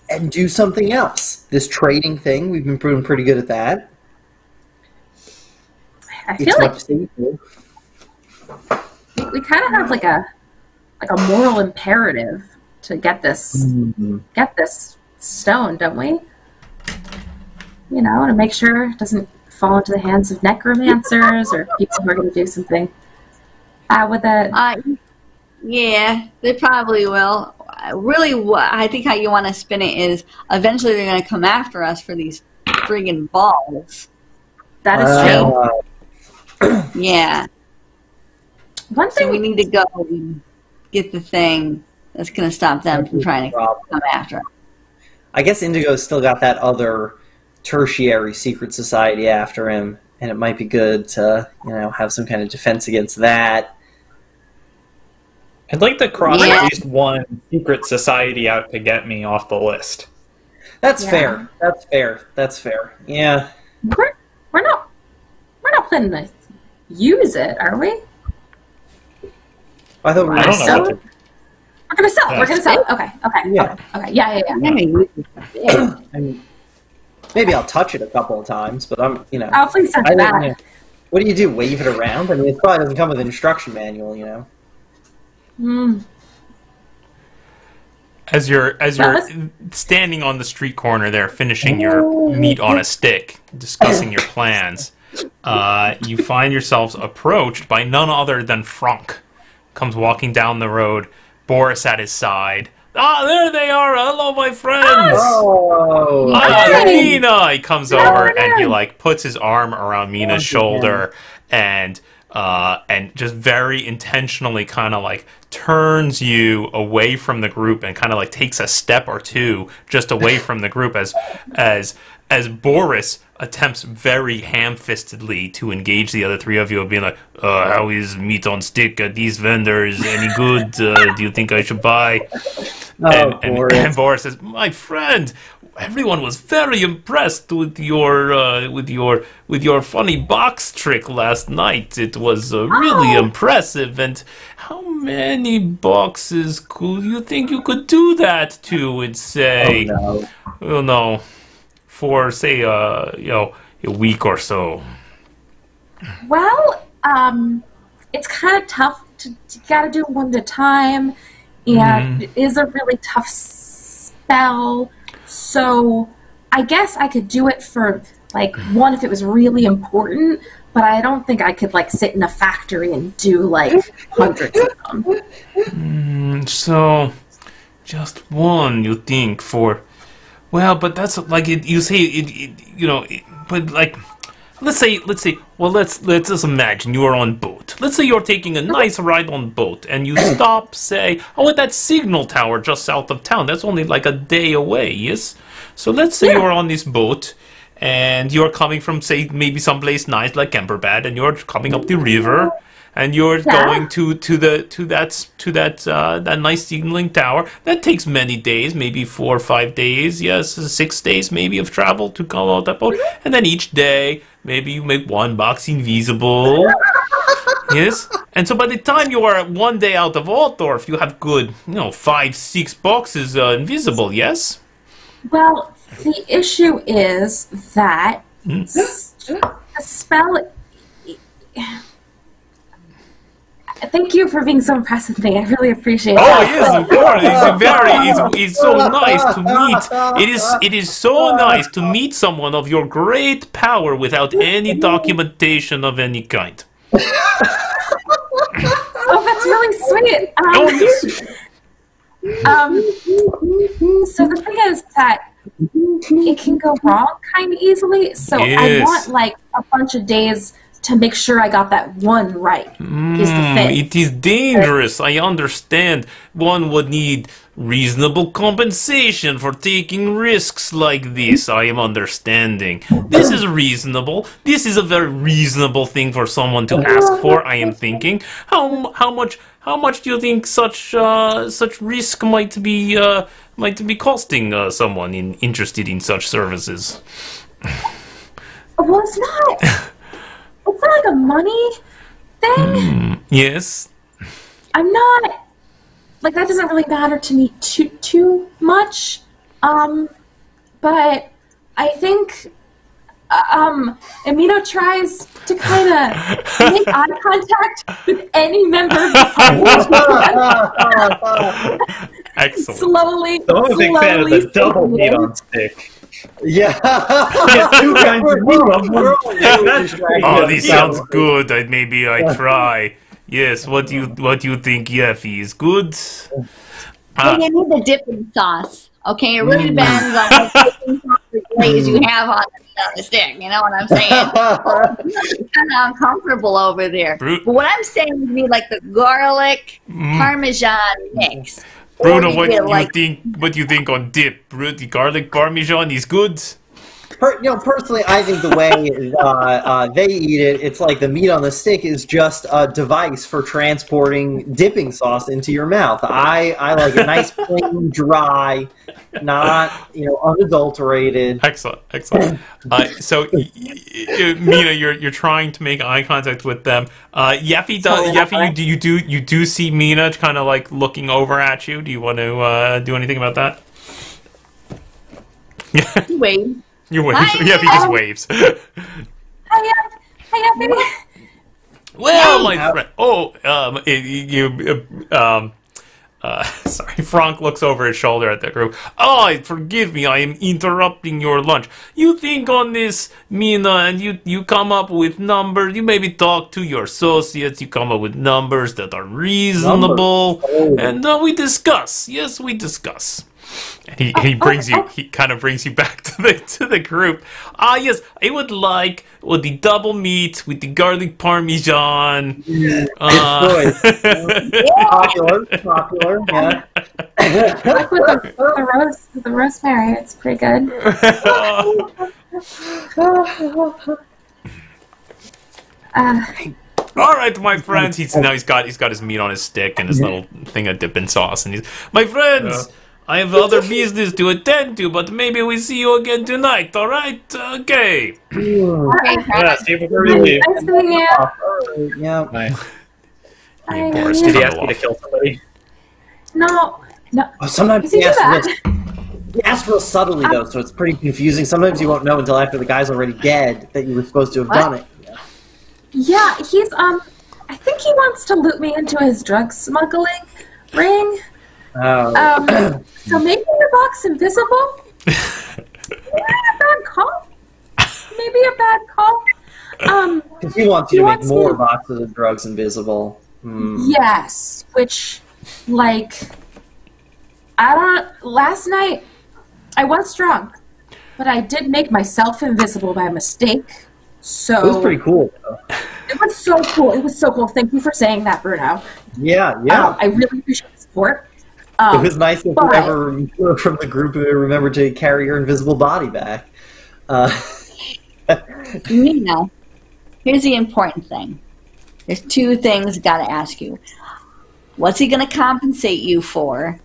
and do something else. This trading thing, we've been proving pretty good at that. I feel It's like much safer. we kind of have like a moral imperative to get this stone, don't we? You know, to make sure it doesn't fall into the hands of necromancers or people who are going to do something bad with it. Yeah, they probably will. Really, I think how you want to spin it is eventually they're going to come after us for these friggin' balls. That is true. Yeah. One So we thing, need to go and get the thing that's going to stop them from trying to come after us. I guess Indigo's still got that other tertiary secret society after him, and it might be good to, you know, have some kind of defense against that. I'd like to cross Yeah. at least one secret society out to get me off the list. That's Yeah. fair. That's fair. That's fair. Yeah. we're not planning to use it, are we? I thought we were I don't know So- what to... We're gonna sell. We're gonna sell. Okay. Yeah. Okay. Yeah. I mean, maybe I'll touch it a couple of times, but I'm, Oh, please don't do that. What do you do? Wave it around? I mean, it probably doesn't come with an instruction manual, As you're standing on the street corner there, finishing your meat on a stick, discussing your plans, you find yourselves approached by none other than Franc. Comes walking down the road, Boris at his side. Ah, there they are! Hello, my friends! Oh! Mina! He comes over and he puts his arm around Mina's shoulder and just very intentionally kind of turns you away from the group and kind of takes a step or two just away from the group as Boris attempts very ham-fistedly to engage the other three of you, being like, how is meat on stick at these vendors? Any good? Do you think I should buy? And Boris says, my friend, everyone was very impressed with your funny box trick last night. It was really impressive. And how many boxes could you think you could do that to? And say, oh no, for say a week or so. Well, it's kind of tough to gotta do one at a time, and it is a really tough spell. So I guess I could do it for one if it was really important, but I don't think I could sit in a factory and do hundreds of them. So just one, you think, for. Well, but that's you say but let's say well let's just imagine you are on boat. Let's say you're taking a nice ride on boat and you stop, say, at that signal tower just south of town. That's only a day away, yes? So let's say you're on this boat and you're coming from, say, maybe someplace nice like Kemperbad, and you're coming up the river. And you're going to that nice signaling tower. That takes many days, maybe 4 or 5 days, yes, 6 days maybe of travel to come out that boat. And then each day, maybe you make one box invisible. Yes? And so by the time you are 1 day out of Altdorf, you have good, 5, 6 boxes invisible, yes? Well, the issue is that the spell... Thank you for being so impressed with me. I really appreciate it. Oh yes, of course. It's so nice to meet. It is so nice to meet someone of your great power without any documentation of any kind. Oh, that's really sweet. So the thing is that it can go wrong kind of easily. So I want a bunch of days to make sure I got that one right. Is the thing. It is dangerous, I understand. One would need reasonable compensation for taking risks like this. I am understanding. This is reasonable. This is a very reasonable thing for someone to ask for, I am thinking. How much do you think such risk might be costing someone interested in such services? Well, it's not... It's not a money thing. Yes. I'm not that doesn't really matter to me too much. But I think Amino tries to kind of make eye contact with any member of the party. Excellent. Slowly. So I'm a big fan of the double meat on stick. Yeah. Two kinds of meat. Oh, this sounds good. Maybe I try. Yes. What do you think, Yeffy? Is good? You need the dipping sauce. Okay, it really depends on what dipping sauce or glaze you have on the stick. You know what I'm saying? I'm kind of uncomfortable over there. But what I'm saying would be the garlic parmesan mix. Bruno, what do you think on dip? The garlic parmesan is good? Personally, I think the way they eat it, it's like the meat on the stick is just a device for transporting dipping sauce into your mouth. I like a nice, plain, dry, not unadulterated. Excellent. So, Mina, you're trying to make eye contact with them. Yeffy, you do see Mina kind of like looking over at you. Do you want to do anything about that? Wave. You wave. Yeffy just waves. Hiya, baby. Well, my friend. Sorry, Franc looks over his shoulder at the group. Oh, forgive me, I am interrupting your lunch. You think on this, Mina, and you come up with numbers. You maybe talk to your associates. You come up with numbers that are reasonable, and we discuss. Yes, we discuss. And he brings you. He kind of brings you back to the group. Yes, I would like the double meat with the garlic parmesan. Popular. Yeah. Like with the rosemary, it's pretty good. All right, my friends. He's got his meat on his stick and his little thing of dipping sauce, and he's my friends. I have other business to attend to, but maybe we see you again tonight, all right? Okay. Yeah, see you before you leave. Nice meeting you. Yeah. Nice. Boris, Did he ask you to kill somebody? No. Sometimes Does he he do that? asks real subtly, though, so it's pretty confusing. Sometimes you won't know until after the guy's already dead that you were supposed to have done it. Yeah, he's I think he wants to loop me into his drug smuggling ring. Oh. So making the box invisible? Maybe a bad call. Because he wants you to make more boxes of drugs invisible. Yes, which, last night, I was drunk, but I did make myself invisible by mistake, so... It was pretty cool, though. It was so cool. Thank you for saying that, Bruno. Yeah. I really appreciate the support. It was nice if whoever from the group remembered to carry your invisible body back. Mina, here's the important thing. There's two things I gotta ask you. What's he gonna compensate you for?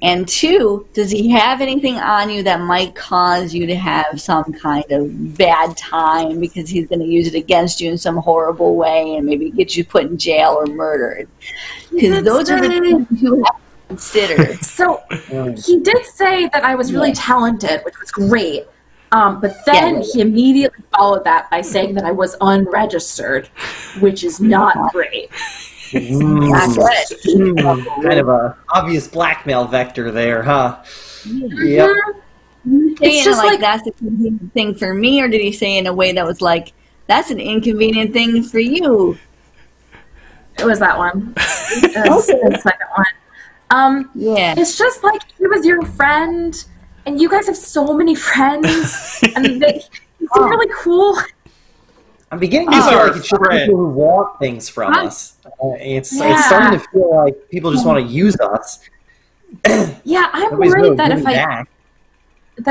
And two, does he have anything on you that might cause you to have some kind of bad time because he's gonna use it against you in some horrible way and maybe get you put in jail or murdered? Because those are the things you have to consider. So he did say that I was really talented, which was great. But then he immediately followed that by saying that I was unregistered, which is not great. Not good. Kind of a obvious blackmail vector there, huh? Yep. It's just like that's a convenient thing for me, or did he say in a way that was like, that's an inconvenient thing for you? It was that one. It was the second one. It's just like he was your friend, and you guys have so many friends, and they seem really cool. I'm beginning to feel like it's just people who want things from us. It's starting to feel like people just want to use us. Yeah, I'm worried that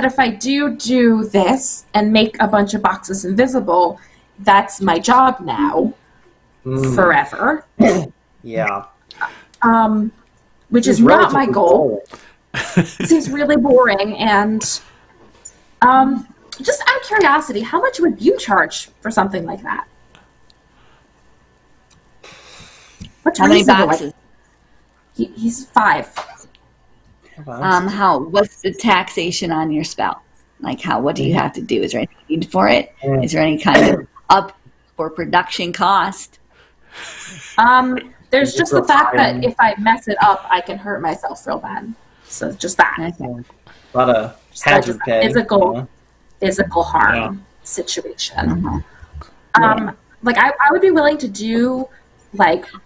if I do this and make a bunch of boxes invisible, that's my job now, forever. Yeah. Which is not my goal. Seems really boring, and just out of curiosity, how much would you charge for something like that? How many boxes? He's 5. What's the taxation on your spell? Like, what do you have to do? Is there anything you need for it? Is there any kind of up for production cost? There's just the fact that if I mess it up, I can hurt myself real bad. So just that. Okay. A lot of hazard pay. Physical harm situation. I would be willing to do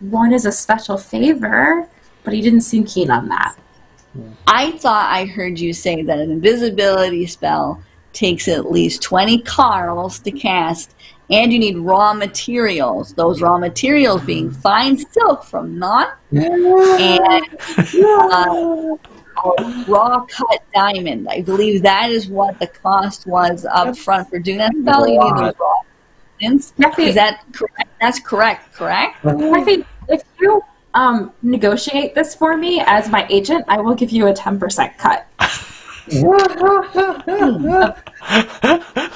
one as a special favor, but he didn't seem keen on that. I thought I heard you say that an invisibility spell takes at least 20 carls to cast, and you need raw materials. Those raw materials being fine silk from Not, and a raw cut diamond. I believe that is what the cost was up front for doing that spell. You need those raw diamonds. Is that correct? That's correct, I think if you negotiate this for me as my agent, I will give you a 10% cut.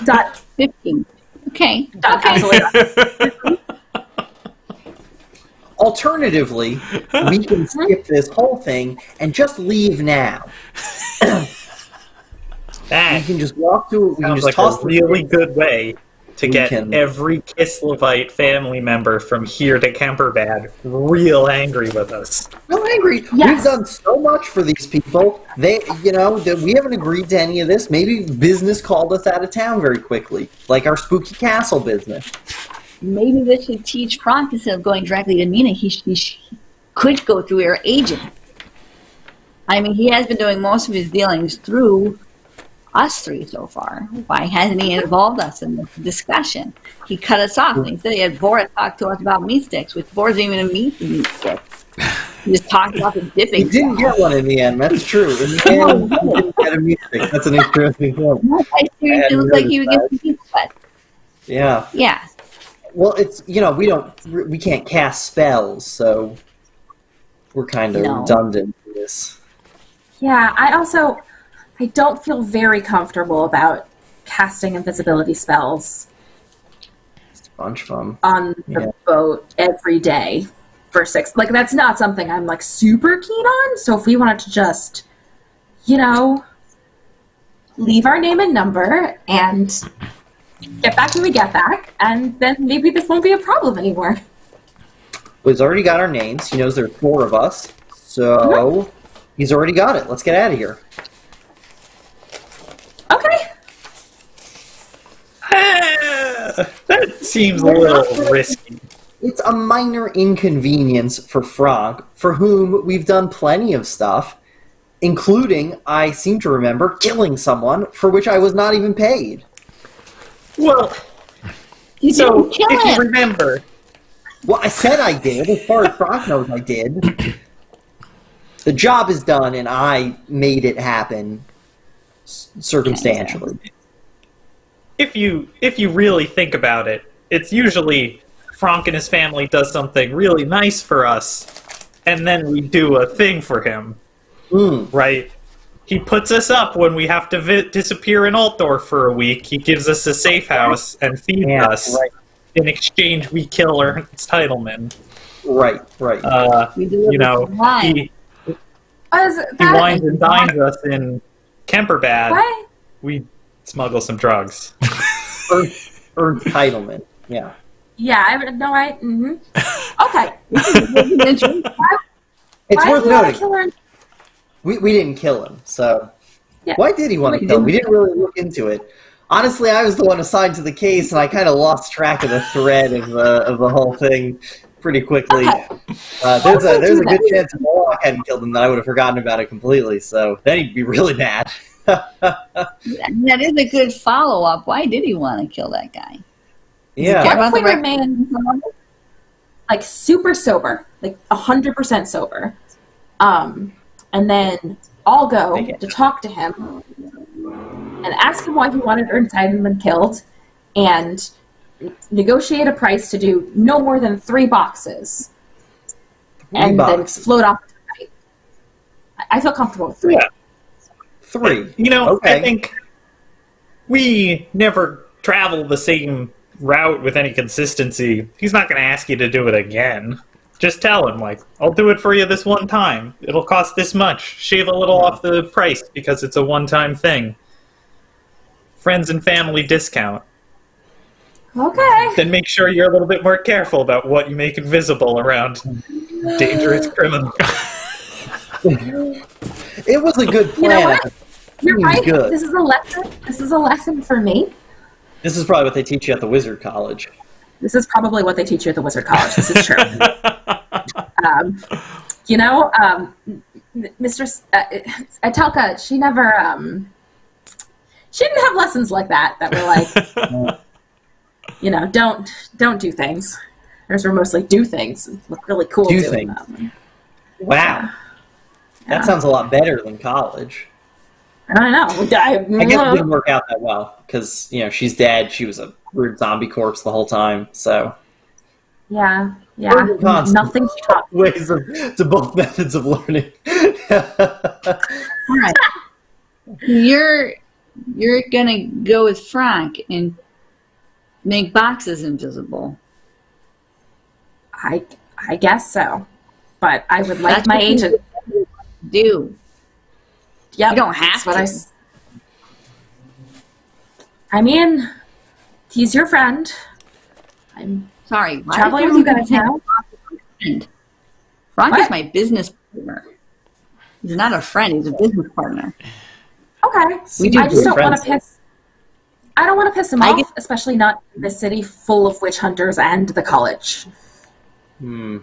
Dot 15. Okay. Alternatively, we can skip this whole thing and just leave now. That we can just walk through. We can sounds just like toss a really good way to get can- every Kislevite family member from here to Kemperbad real angry with us. real angry. Yes. We've done so much for these people. They, that we haven't agreed to any of this. Maybe business called us out of town very quickly, like our spooky castle business. Maybe this should teach Franc, instead of going directly to Mina, he could go through your agent. I mean, he has been doing most of his dealings through us three so far. Why hasn't he involved us in the discussion? He cut us off. He said he had Boris talk to us about meat sticks, which Boris didn't even meet the meat sticks. He just talked about the dipping. He didn't get one in the end. That's true. In the end, he didn't get a music. That's an interesting one. I seriously looked like he would get some meat sweat. Yeah. Yeah. Well, it's we can't cast spells, so we're kind of redundant in this. Yeah, I don't feel very comfortable about casting invisibility spells It's a bunch of them. on the boat every day for 6. Like, that's not something I'm, like, super keen on. So if we wanted to just, leave our name and number and get back when we get back, and then maybe this won't be a problem anymore. Well, he's already got our names. He knows there are 4 of us. So he's already got it. Let's get out of here. Okay. That seems a little risky. It's a minor inconvenience for Franc, for whom we've done plenty of stuff, including, I seem to remember, killing someone for which I was not even paid. Well, You so didn't kill if you him. remember, Well, I said I did. As far as Franc knows, I did. The job is done, and I made it happen circumstantially. if you really think about it, it's usually Franc and his family does something really nice for us, and then we do a thing for him, right? He puts us up when we have to disappear in Altdorf for a week. He gives us a safe house and feeds us. Right. In exchange, we kill Ernst Heidelman. Right. We do it He wines and dines us in Kemperbad. What? We smuggle some drugs. Ernst Heidelman. Yeah. Yeah, Okay. It's Why worth do you want to noting. kill her? We didn't kill him, so... Yeah. Why did he want to kill him? We didn't really look into it. Honestly, I was the one assigned to the case, and I kind of lost track of the thread of the whole thing pretty quickly. Okay. There's a good chance if Warlock hadn't killed him that I would have forgotten about it completely, so then he'd be really mad. That is a good follow-up. Why did he want to kill that guy? Yeah. About the Definitely remain like super sober, like 100% sober. And then I'll go to talk to him and ask him why he wanted Ernst Heidelman killed, and negotiate a price to do no more than 3 boxes, and then float off tonight. I feel comfortable with 3. Yeah. 3. I think we never travel the same route with any consistency. He's not going to ask you to do it again. Just tell him, I'll do it for you this one time. It'll cost this much. Shave a little off the price because it's a one-time thing. Friends and family discount. Okay. Then make sure you're a little bit more careful about what you make invisible around dangerous criminals. It was a good plan. You know what? You're right. Good. This is a lesson. This is a lesson for me. This is probably what they teach you at the Wizard College. This is probably what they teach you at the Wizard College. This is true. Mistress Atelka, she never, she didn't have lessons like that were like, don't do things. Hers were mostly do things and look really cool Do doing things. them. Wow. That sounds a lot better than college. I don't know. I guess it didn't work out that well because she's dead. She was a weird zombie corpse the whole time. So yeah. Nothing she taught me. Ways to both methods of learning. All right. You're gonna go with Franc and make boxes invisible. I guess so, but I would like my agent do. Yep, you don't have to. I mean, he's your friend. I'm sorry. Traveling with you guys now. Franc is my business partner. He's not a friend. He's a business partner. Okay. I just don't want to piss. I don't want to piss him off, especially not in the city full of witch hunters and the college. And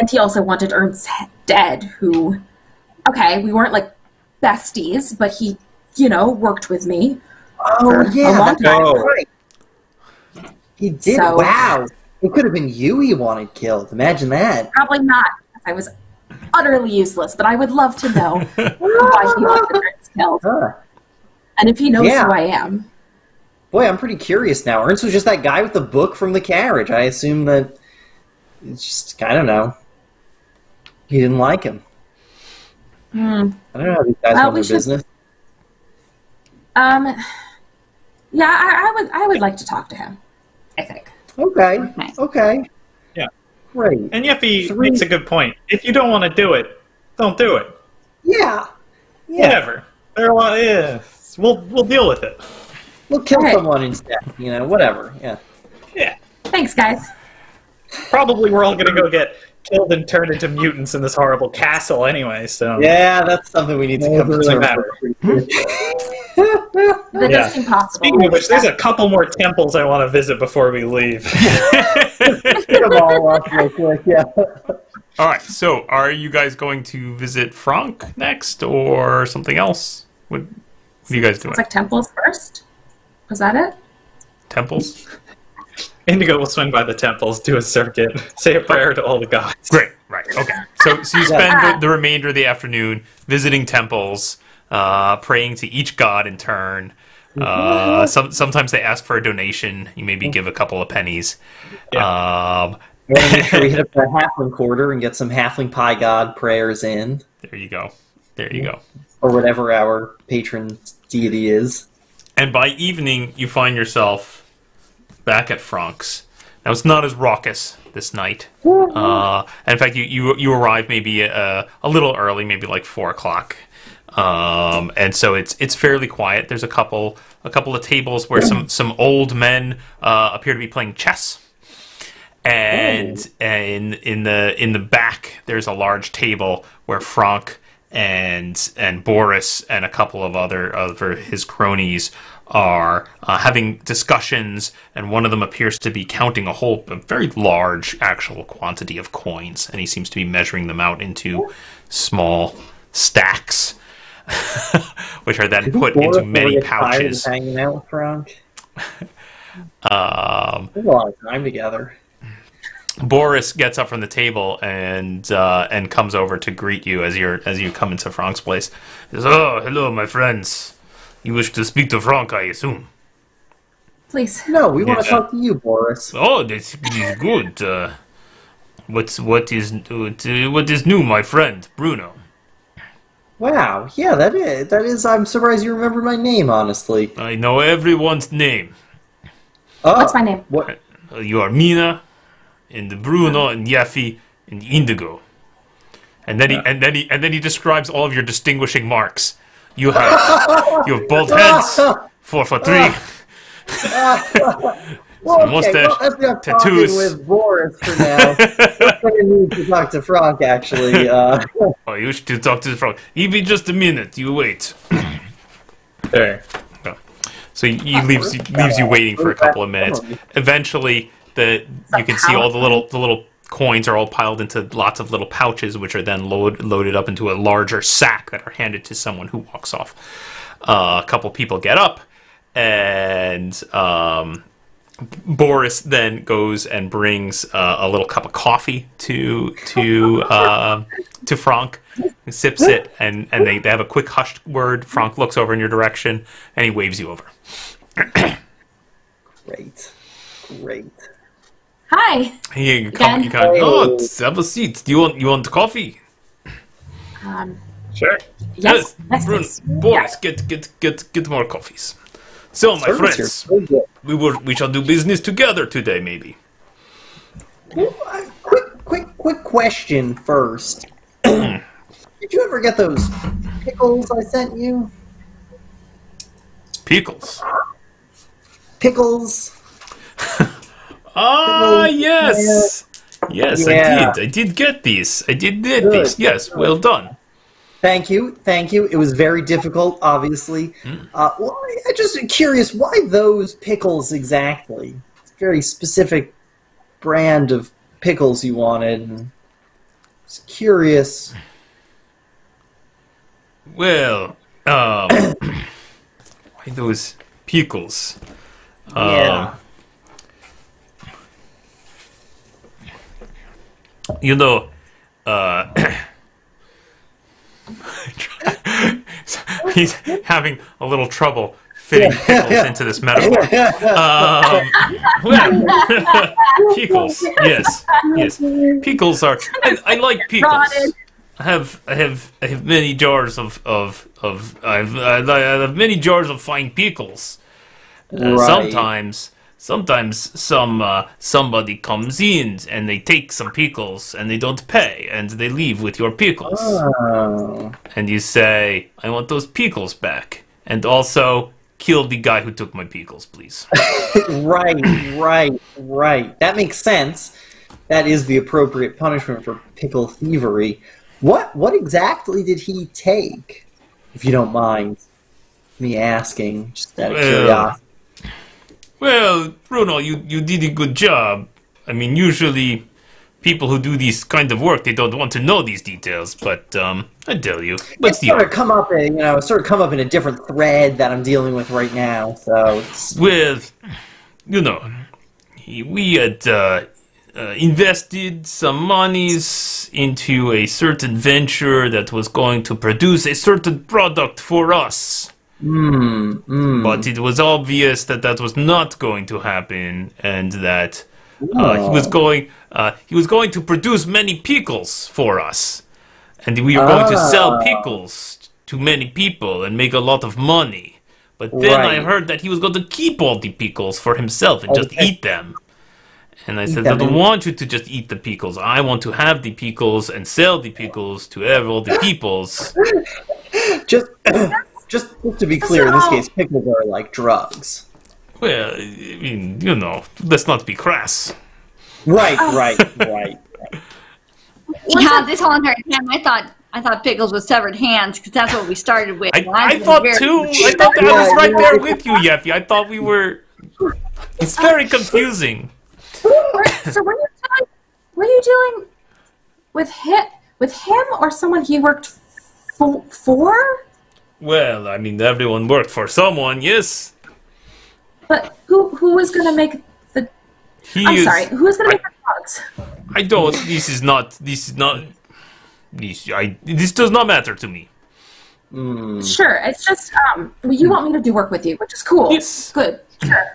he also wanted Ernst dead, who, okay, we weren't like besties, but he, worked with me. Oh, yeah, that's right. He did. So, wow. It could have been you he wanted killed. Imagine that. Probably not. I was utterly useless, but I would love to know why he wanted Ernst killed. And if he knows who I am. Boy, I'm pretty curious now. Ernst was just that guy with the book from the carriage. I assume that it's just, I don't know. He didn't like him. I don't know how these guys run their business. Yeah, I would like to talk to him, I think. Okay. Yeah. Great. And Yeffy makes a good point. If you don't want to do it, don't do it. Yeah. Whatever. We'll deal with it. We'll kill someone instead. Whatever. Yeah. Yeah. Thanks, guys. Probably we're all gonna go get killed and turned into mutants in this horrible castle anyway, so... Yeah, that's something we need to come to terms with. That does seem possible. Speaking of which, there's a couple more temples I want to visit before we leave. Get them all up real quick, yeah. Alright, so are you guys going to visit Franc next, or something else? What are you guys doing? It's like temples first? Was that it? Temples? Indigo will swing by the temples, do a circuit, say a prayer to all the gods. Great, right, okay. So you spend the remainder of the afternoon visiting temples, praying to each god in turn. Sometimes they ask for a donation. You maybe give a couple of pennies. Yeah. Make sure we hit up the halfling quarter and get some halfling pie god prayers in. There you go. Or whatever our patron deity is. And by evening, you find yourself back at Franc's. Now, it's not as raucous this night. In fact, you arrive maybe a little early, maybe like 4 o'clock. And so it's fairly quiet. There's a couple of tables where some old men appear to be playing chess. And in the back, there's a large table where Franc and Boris and a couple of his cronies are having discussions, and one of them appears to be counting a very large actual quantity of coins, and he seems to be measuring them out into small stacks, which are then put into many pouches. Hanging out with Franc. There's a lot of time together. Boris gets up from the table and comes over to greet you as you come into Franc's place. He says, "Oh, hello, my friends. You wish to speak to Franc, I assume." Please. No, we want to talk to you, Boris. Oh, this is good. What is new, my friend, Bruno? Wow, yeah, that is. I'm surprised you remember my name, honestly. I know everyone's name. Oh, what's my name? What? You are Mina, and Bruno, and Yeffy, and Indigo. And then he describes all of your distinguishing marks. You have bald heads, 4 for 3. Mustache, tattoos. With Boris for now. We're going to need to talk to Franc, actually. Oh, you should talk to Franc. Give me just a minute. You wait. There. So he leaves you waiting for a couple of minutes. Eventually, you can see all the little coins are all piled into lots of little pouches, which are then loaded up into a larger sack that are handed to someone who walks off. A couple people get up, and Boris then goes and brings a little cup of coffee to Franc. He sips it, and they have a quick hushed word. Franc looks over in your direction, and he waves you over. Great. Hi. You come. Oh, have a seat. Do you want coffee? Sure. Yes. Boris, get more coffees. So, my friends, we shall do business together today, maybe. Quick question first. Did you ever get those pickles I sent you? Pickles. Pickles. Yes. Yes, Yeah. I did get these. I did these. Yes, well done. Thank you. It was very difficult, obviously. Well, I'm just curious, why those pickles exactly? It's a very specific brand of pickles you wanted. And just curious. Well, why those pickles? Yeah. You know, he's having a little trouble fitting pickles into this metaphor. Pickles, yes. Pickles are. I like pickles. I have many jars of I have many jars of fine pickles. Right. Sometimes somebody comes in and they take some pickles and they don't pay and they leave with your pickles. Oh. And you say, I want those pickles back. And also, kill the guy who took my pickles, please. Right. That makes sense. That is the appropriate punishment for pickle thievery. What exactly did he take, if you don't mind me asking, just out of curiosity? Well, Bruno, you did a good job. I mean, usually people who do this kind of work, they don't want to know these details, but I tell you. It's sort of come up in a different thread that I'm dealing with right now. So, well, we had invested some monies into a certain venture that was going to produce a certain product for us. But it was obvious that was not going to happen, and that he was going to produce many pickles for us, and we were going to sell pickles to many people and make a lot of money. But then I heard that he was going to keep all the pickles for himself and just eat them. And I said, I don't want you to just eat the pickles. I want to have the pickles and sell the pickles to all the peoples. Just to be clear, in this case, pickles are like drugs. Well, I mean, let's not be crass. Right. Yeah, this whole entire time I thought pickles was severed hands because that's what we started with. I thought too. I thought that I was right there with you, Yeffy. I thought we were. It's very confusing. So were you dealing with him or someone he worked for? Well, I mean, everyone worked for someone, yes. But who was going to make the? Who was going to make the drugs? I don't. This does not matter to me. Sure, it's just you want me to do work with you, which is cool. Yes. Good. Sure.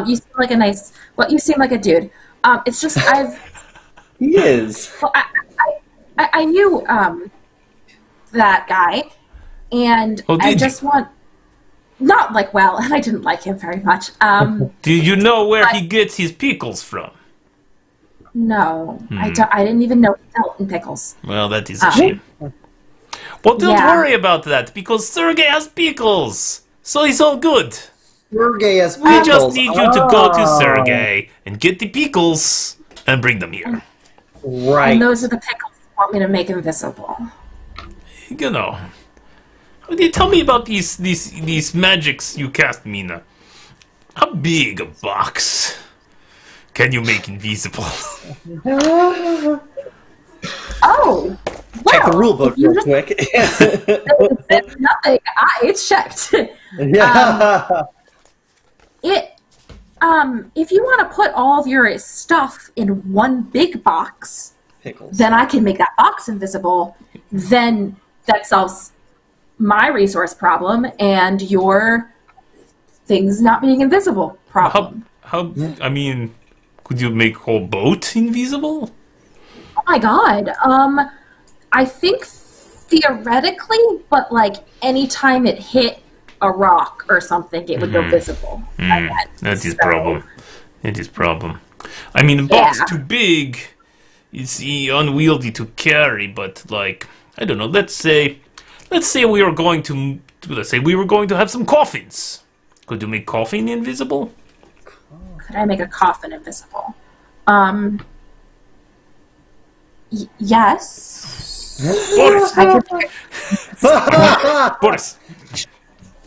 You seem like you seem like a dude. It's just He is. Well, I knew that guy, and I just want not and I didn't like him very much. Do you know where he gets his pickles from? No, I didn't even know he dealt in pickles. Well, that is a shame. Well, don't worry about that, because Sergey has pickles, so it's all good. Sergey has We just need you to go to Sergey and get the pickles and bring them here. Right. And those are the pickles you want me to make invisible. Tell me about these magics you cast, Mina. How big a box can you make invisible? Oh, check the rule book real quick. Nothing. It's checked. Yeah. if you want to put all of your stuff in one big box, Pickles. then I can make that box invisible. Then that solves my resource problem and your things not being invisible problem. How? I mean, could you make whole boat invisible? Oh my god. I think theoretically, but like anytime it hit a rock or something, it would go visible. That is problem. It is problem. I mean, the box too big. It's unwieldy to carry, but like I don't know. Let's say we were going to have some coffins. Could you make coffin invisible? Could I make a coffin invisible? Yes.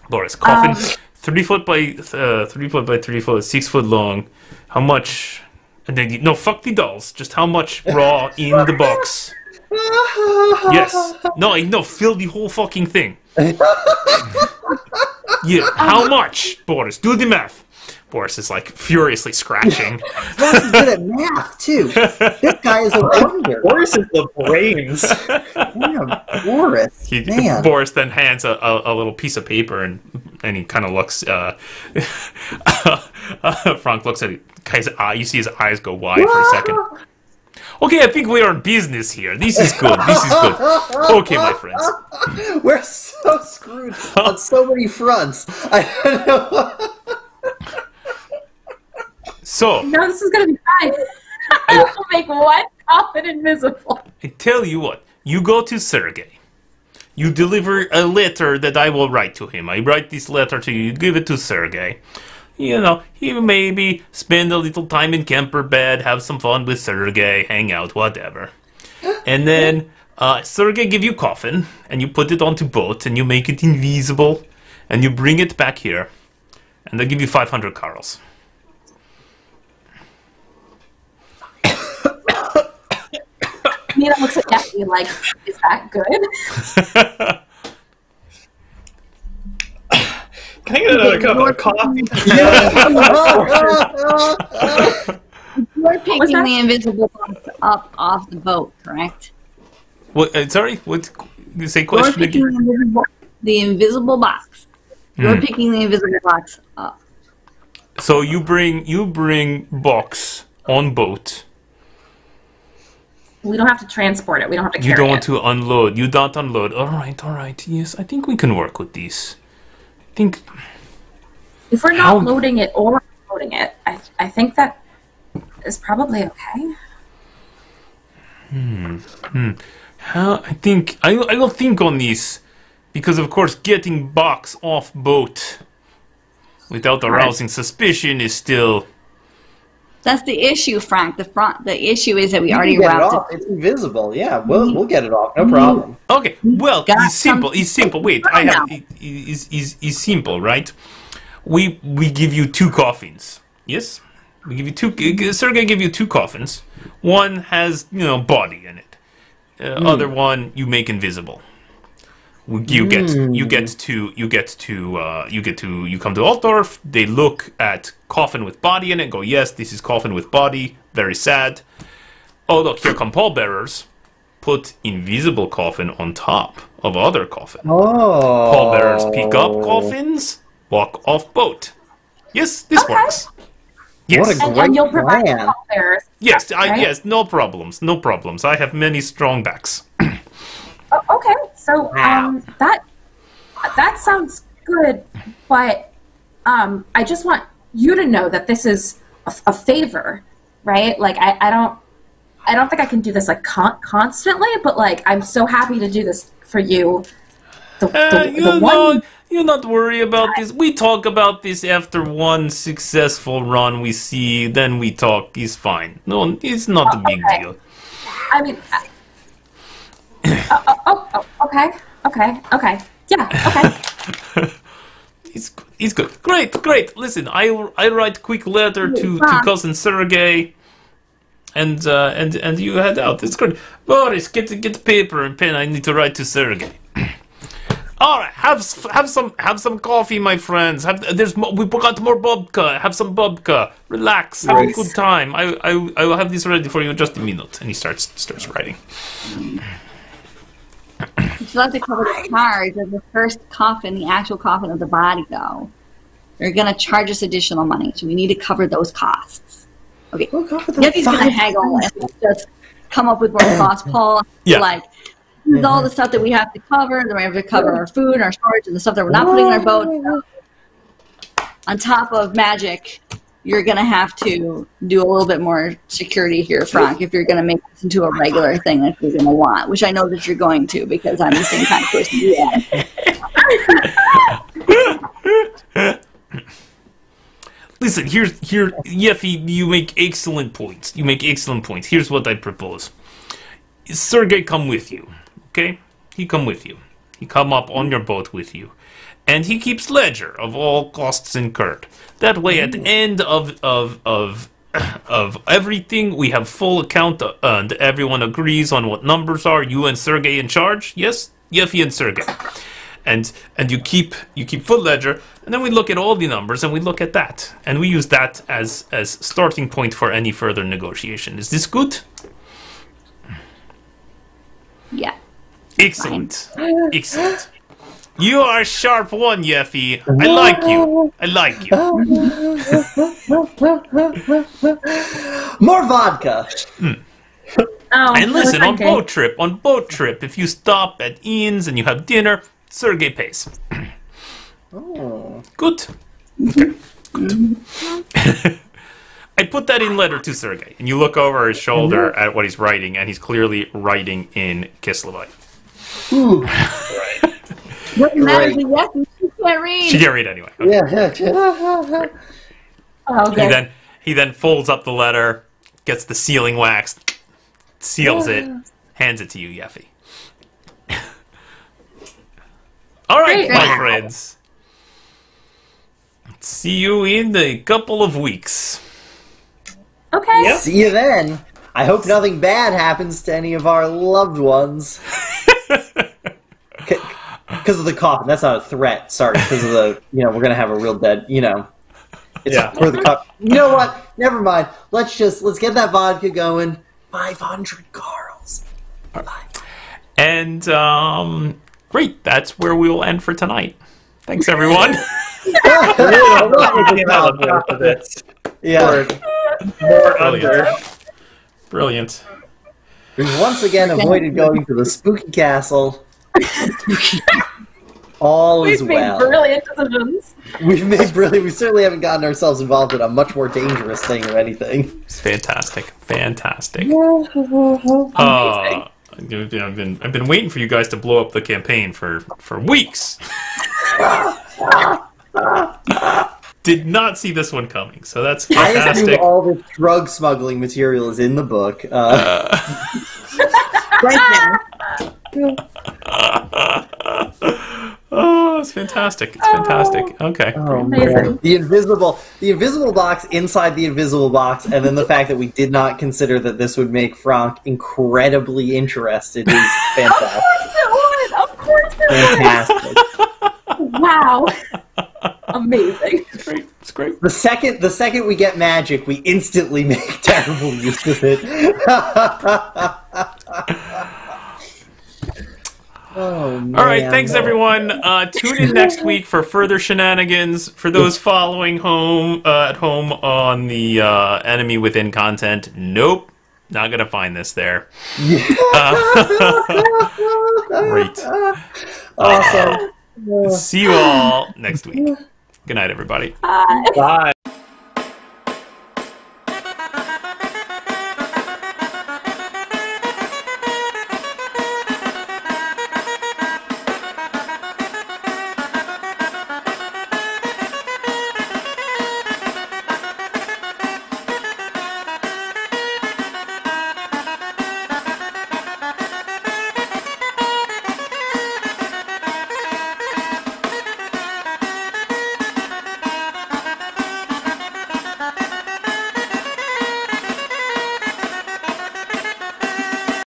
Boris, coffin, 3 foot by 3 foot by 3 foot, 6 foot long. How much? And then no, fuck the dolls. Just how much raw in the box? Yes. No, fill the whole fucking thing. Yeah. How much, Boris? Do the math. Boris is like furiously scratching. Boris is good at math too. This guy is a wonder. Boris is the brains. Damn, Boris. Man. Boris then hands a little piece of paper and he kind of looks. Franc looks at it. Guy's eye. You see his eyes go wide for a second. Okay, I think we are in business here. This is good. This is good. Okay, my friends. We're so screwed on so many fronts. I don't know. So No, this is gonna be fine. I will make one coffin invisible. I tell you what. You go to Sergei. You deliver a letter that I will write to him. I write this letter to you. You give it to Sergei. You know, he maybe spend a little time in camper bed, have some fun with Sergei, hang out, whatever. And then Sergei give you coffin, and you put it onto boat, and you make it invisible, and you bring it back here, and they give you 500 Karls. Nina looks at Jeffy like, is that good? Can I get another cup of coffee? You're picking the invisible box up off the boat, correct? What? Sorry? What? You say You're question picking again? the invisible box. You're picking the invisible box up. So you bring box on boat. We don't have to transport it. We don't have to carry You don't it. want to unload. You don't unload. All right. Yes, I think we can work with these. I think. If we're not loading it or unloading it, I think that is probably okay. How? I think I will think on these, because of course getting box off boat without arousing suspicion is still. That's the issue, Frank. The issue is that we You already can get it wrapped off. It's invisible. Yeah, we'll get it off. No problem. Okay, well, got it's simple. It's simple. Wait, I have. It's simple, right? We give you 2 coffins. Yes, we give you 2. Sergei give you 2 coffins. One has body in it. Other one you make invisible. You come to Altdorf. They look at coffin with body in it and go, yes, this is coffin with body. Very sad. Oh, look, here come pallbearers. Put invisible coffin on top of other coffin. Oh. Pallbearers pick up coffins, walk off boat. Yes, this works. Yes. What a great And you'll provide plan. pallbearers. Yes, right? yes, no problems. I have many strong backs. Oh, okay, so Wow. that sounds good, but I just want you to know that this is a favor, right? Like I don't think I can do this like constantly, but like I'm so happy to do this for you. You not worry about this. We talk about this after one successful run we see. Then we talk. It's fine. No, it's not a big deal. I mean, okay. Yeah, okay. It's good. Great. Listen, I write quick letter to cousin Sergei, and you head out. It's good. Boris, get the paper and pen. I need to write to Sergei. All right, have some coffee, my friends. We got more babka. Have some babka. Relax. Have a good time. I will have this ready for you in just a minute. And he starts writing. You still have to cover the charge of the first coffin, the actual coffin of the body, though. They're going to charge us additional money, so we need to cover those costs. Okay. Yeti's going to haggle and just come up with more costs. Paul, like, this is all the stuff that we have to cover. Then we have to cover our food, our storage, and the stuff that we're not putting in our boat. On top of magic, you're going to have to do a little bit more security here, Franc, if you're going to make this into a regular thing that you're going to want, which I know that you're going to because I'm the same kind of person you are. Listen, Yeffy, you make excellent points. Here's what I propose. Sergei come with you, okay? He come with you. He come up on your boat with you. And he keeps ledger of all costs incurred. That way, at the end of everything, we have full account, and everyone agrees on what numbers are. You and Sergei in charge, yes? Yeffy and Sergei. And you keep full ledger, and then we look at all the numbers, and we look at that. And we use that as starting point for any further negotiation. Is this good? Yeah. Excellent. Excellent. You are a sharp one, Yeffy. I like you. More vodka. And listen, on boat trip, if you stop at Ian's and you have dinner, Sergei pays. Oh. Good. Okay. Good. I put that in letter to Sergei, and you look over his shoulder at what he's writing, and he's clearly writing in Kislevite. Ooh. What matters is yes, she can't read. She can't read anyway. Okay. Yeah. Okay. He then folds up the letter, gets the sealing wax, seals it, hands it to you, Yeffy. All right, my friends. See you in a couple of weeks. Okay. Yep. See you then. I hope nothing bad happens to any of our loved ones. Because of the coffin. That's not a threat. Sorry. Because of the, we're going to have a real dead, It's for the coffin. You know what? Never mind. Let's get that vodka going. 500 Carls. And, great. That's where we will end for tonight. Thanks, everyone. Yeah. More under. Brilliant. We've once again avoided going to the spooky castle. All is well. We've made brilliant decisions. We certainly haven't gotten ourselves involved in a much more dangerous thing, if anything. It's fantastic. I've been waiting for you guys to blow up the campaign for weeks. Did not see this one coming, so that's fantastic. I assume all this drug smuggling material is in the book. Right there. Oh, it's fantastic. Okay. Oh, man. The invisible box inside the invisible box, and then the fact that we did not consider that this would make Franc incredibly interested is fantastic. Of course it would. Fantastic. Wow. Amazing. It's great. The second we get magic, we instantly make terrible use of it. Oh, man. All right, thanks everyone. Tune in next week for further shenanigans. For those following at home on the Enemy Within content, nope, not gonna find this there. Great. Awesome. See you all next week. Good night, everybody. Bye. Bye.